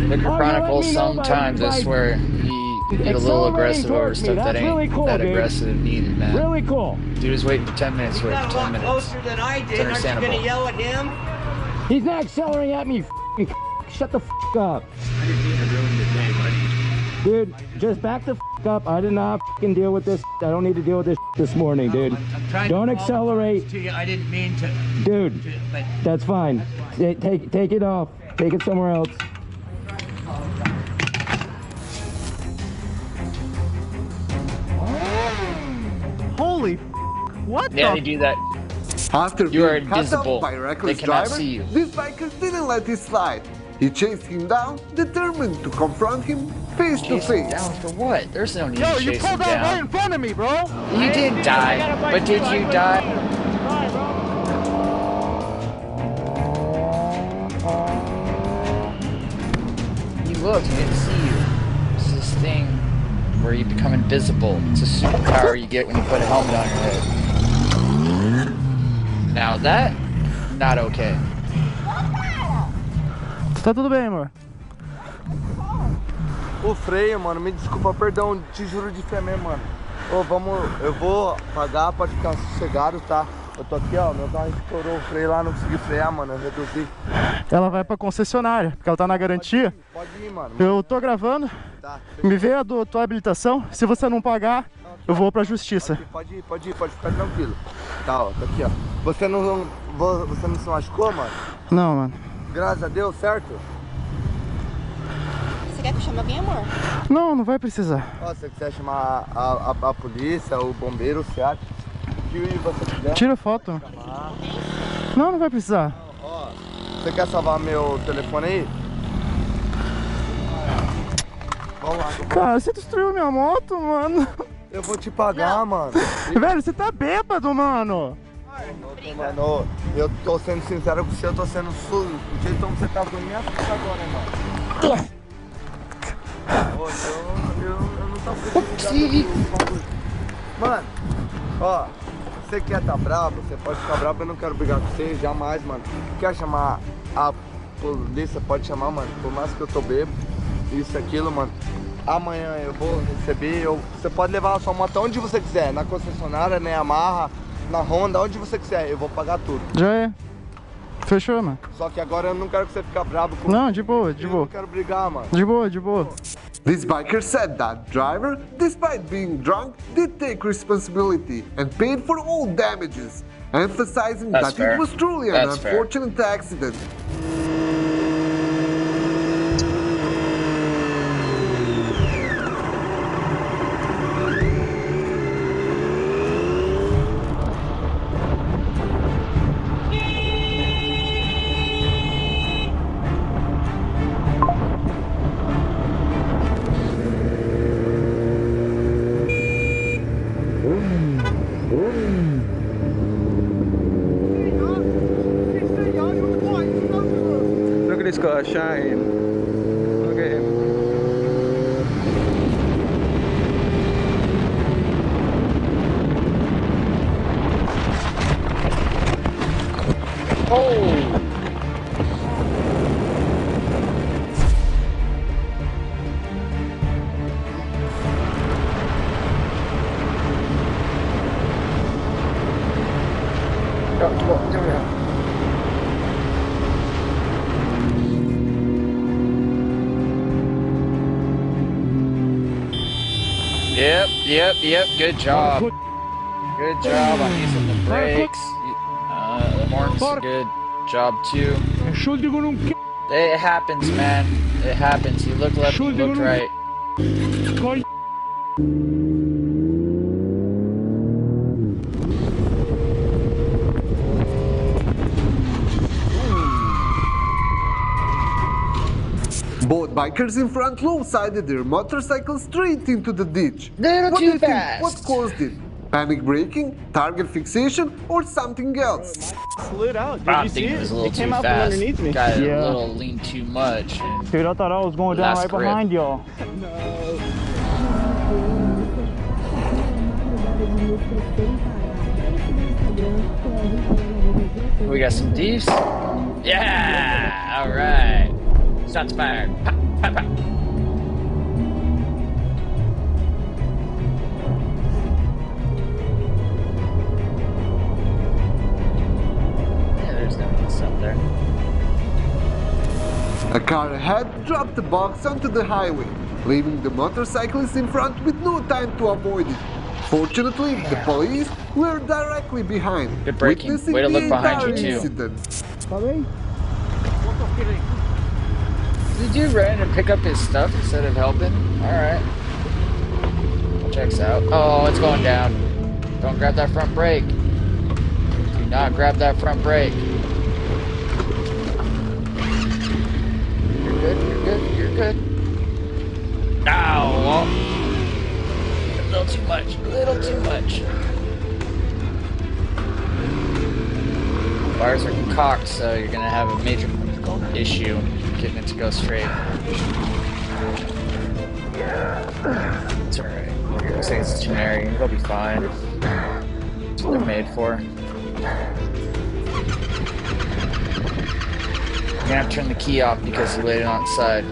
Liquor Chronicles, sometimes I swear he get a little aggressive over stuff that ain't really cool, that dude. aggressive needed, man. Really cool. Dude was waiting for 10 minutes, waiting for 10 minutes. Closer than I did. It's understandable. Aren't you gonna yell at him? He's not accelerating at me, you shut the up. I didn't mean to ruin the day, buddy. Dude, just back the up. I did not deal with this. I don't need to deal with this morning, dude. I'm trying don't to accelerate. to you. I didn't mean to. Dude, that's fine. Take it off. Take it somewhere else. Holy what Yeah, the they do that. After You are being cut invisible. off by a reckless They cannot driver, see you. this biker didn't let it slide. He chased him down, determined to confront him face to Chase him face. down for what? There's no need Yo, to you chase pulled him out down. right in front of me, bro. You did die, but did you die? You looked, he didn't see you. It's this thing where you become invisible. It's a superpower you get when you put a helmet on your head. Now that, not okay. Tá tudo bem, amor. O freio, mano, me desculpa, perdão, te juro de fé mesmo, mano. Ô, eu vou pagar, pode ficar sossegado, tá? Eu tô aqui, ó, meu carro estourou o freio lá, não consegui frear, mano, eu reduzi. Ela vai pra concessionária, porque ela tá na garantia. Pode ir, mano. Eu tô gravando. Tá. Me vê a tua habilitação. Se você não pagar, eu vou pra justiça. Pode ficar tranquilo. Tá, ó, tá aqui, ó. Você não se machucou, mano? Não, mano. Graças a Deus, certo? Você quer que eu chame alguém, amor? Não vai precisar. Ó, se você quiser chamar a polícia, o bombeiro, o SEAT, o que você quiser. Tira foto. Não vai precisar. Ó, você quer salvar meu telefone aí? Vamos lá. Cara, você destruiu minha moto, mano. Eu vou te pagar, mano. Velho, você tá bêbado, mano. Mano, eu tô sendo sincero com você, eu tô sendo sujo. Do jeito como você tá com minha puta agora, mano. Eu não tô acreditando. Mano, ó, você quer tá bravo, você pode ficar bravo, eu não quero brigar com você, jamais, mano. Quer chamar a polícia, pode chamar, mano. Por mais que eu tô bêbado, isso, aquilo, mano. Amanhã eu vou receber, você pode levar a sua moto onde você quiser, na concessionária, na Yamaha, na Honda, onde você quiser, eu vou pagar tudo. Já é. Fechou, mano. Só que agora eu não quero que você fique bravo comigo. Não, de boa, de boa. Eu não quero brigar, mano. De boa. This biker said that driver, despite being drunk, did take responsibility and paid for all damages, emphasizing That's that fair. it was truly an That's fair. unfortunate accident. He's got a shine. Look at him. Oh! Yep, good job. Good job on using the brakes. The horns, good job too. It happens, man. It happens. You look left, you look right. Both bikers in front low-sided their motorcycle straight into the ditch. Little What too do you fast. think? What caused it? Panic braking, target fixation, or something else? Slid out. Did I you think see it was a it? little It came too out from fast. underneath me. Got Yeah. a little lean too much. Dude, I thought I was going down Last right grip. behind y'all. We got some thieves. Yeah! Alright. Shots fired. Pop, pop, pop. Yeah, there's definitely some there. A car ahead dropped the box onto the highway, leaving the motorcyclist in front with no time to avoid it. Fortunately, the police were directly behind, Good braking. witnessing Way to the look behind you, entire too. incident. Did you run and pick up his stuff instead of helping? Alright. Checks out. Oh, it's going down. Don't grab that front brake. Do not grab that front brake. You're good, you're good, you're good. Ow! A little too much, a little too much. Bars are cocked, so you're gonna have a major issue getting it to go straight. It's alright. Looks like it's generic. It'll be fine. That's what they're made for. You're gonna have to turn the key off because you laid it on its side.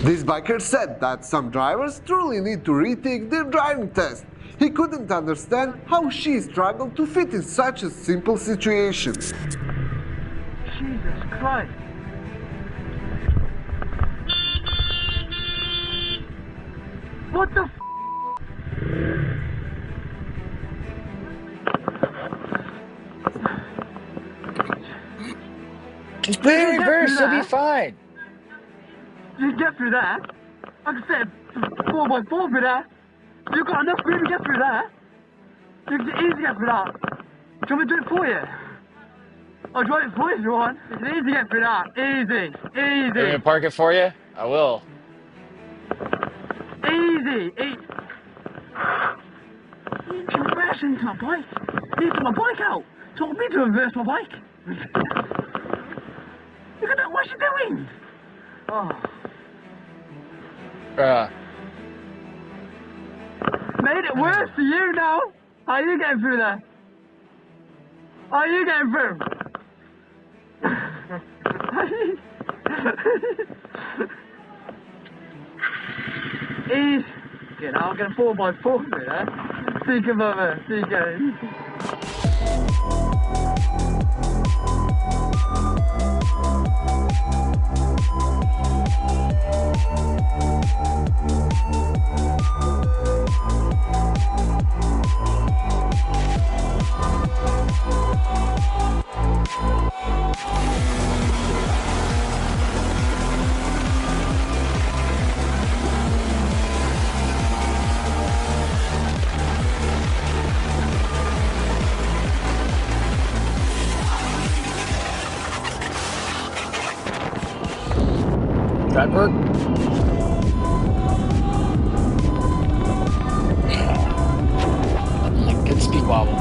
This biker said that some drivers truly need to retake their driving test. He couldn't understand how she struggled to fit in such a simple situation. Jesus Christ. What the f? Just put it in reverse, you'll be fine. You can get through that. Like I said, 4x4 through that. You've got enough room to get through that. You can easily get through that. Do you want me to do it for you? I'll drive it for you if you want. It's easy to get through that. Easy. You want me Easy. to park it for you? I will. Easy. You're reversing into my bike. You took my bike out. Told me to reverse my bike. Look at that. What's she doing? Oh. Made it worse for you now. How are you getting through that? How are you getting through? Easy. Okay, now I'm getting 4x4 through that. Think about it. Think of it. That work? Yeah. Good speed wobble.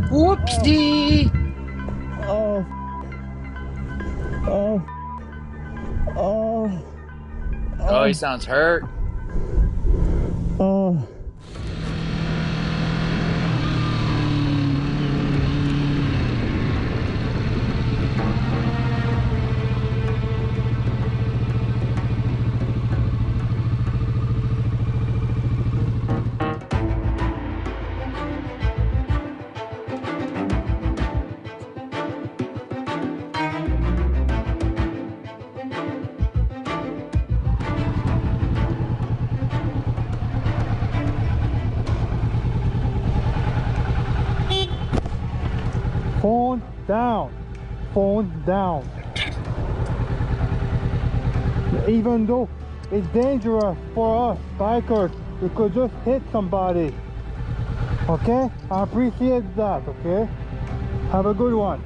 Whoopsie! Oh. Oh. Oh. Oh, he sounds hurt. Oh. Phone down. Phone down. Even though it's dangerous for us bikers, we could just hit somebody. Okay? I appreciate that, okay? Have a good one.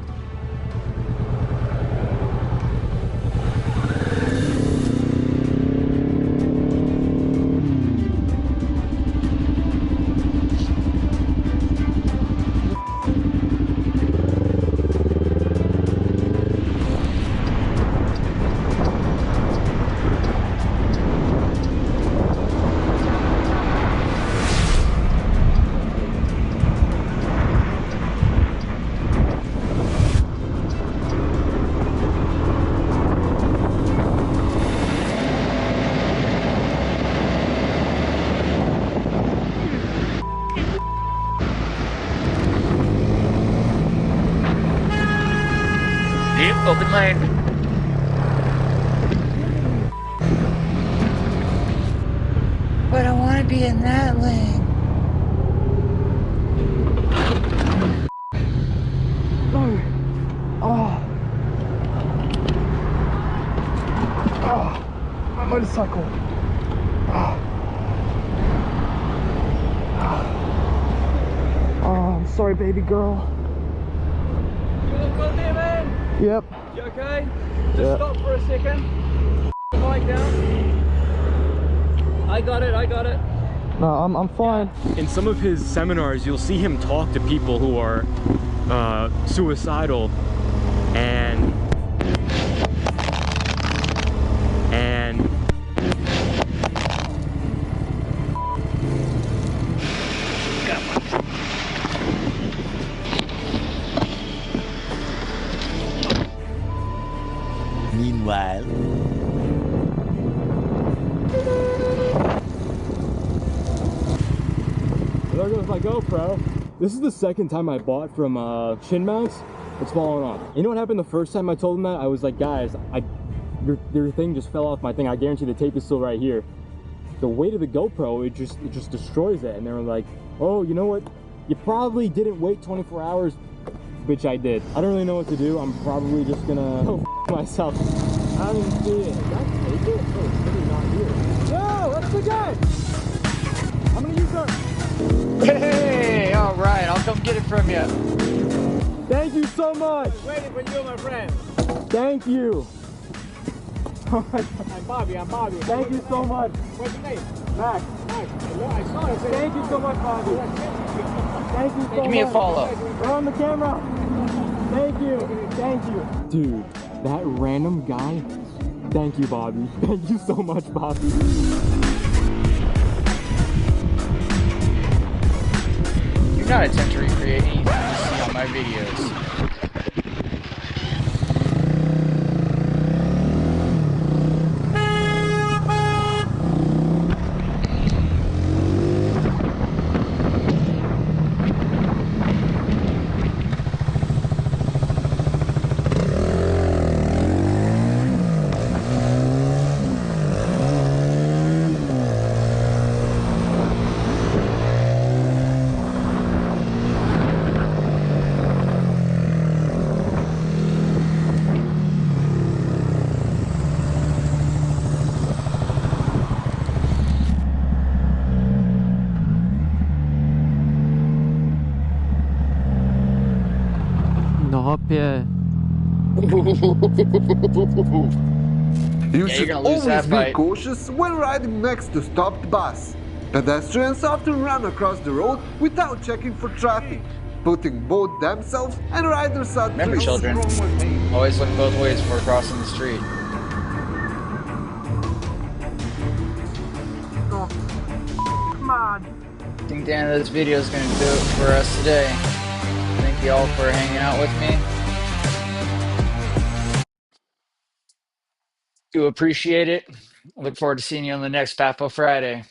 Open lane. But I want to be in that lane. Oh. Oh. My motorcycle. Oh. Oh, I'm sorry, baby girl. You look good there, man? Yep. You okay? Just Yeah. stop for a second. Put the bike down. I got it, I got it. No, I'm fine. In some of his seminars, you'll see him talk to people who are suicidal and Meanwhile, there goes my GoPro. This is the second time I bought from Chin Mounts. It's falling off. You know what happened the first time I told them that? I was like, guys, your thing just fell off my thing. I guarantee the tape is still right here. The weight of the GoPro, it just destroys it. And they were like, oh, you know what? You probably didn't wait 24 hours. Which I did. I don't really know what to do. I'm probably just gonna go myself. I didn't see it. Is that take it? Oh, it's really not here. Yo, that's the guy! I'm gonna use that. Hey, all right, I'll come get it from you. Thank you so much. Waiting for you, my friend. Thank you. I'm Bobby, I'm Bobby. Thank you so much. What's your name? Max. Max. I saw it. Thank you so much, Bobby. Thank you so much. Give me a follow. We're on the camera. Thank you. Thank you. Dude, that random guy. Thank you, Bobby. Thank you so much, Bobby. Do not attempt to recreate anything you see on my videos. up here. You Yeah, you're should gonna lose always that be fight. cautious when riding next to stopped bus. Pedestrians often run across the road without checking for traffic, putting both themselves and riders at Remember, risk. children, always look both ways before crossing the street. Come on. I think the end of this video is going to do it for us today. Thank you all for hanging out with me. Do appreciate it. Look forward to seeing you on the next Fafo Friday.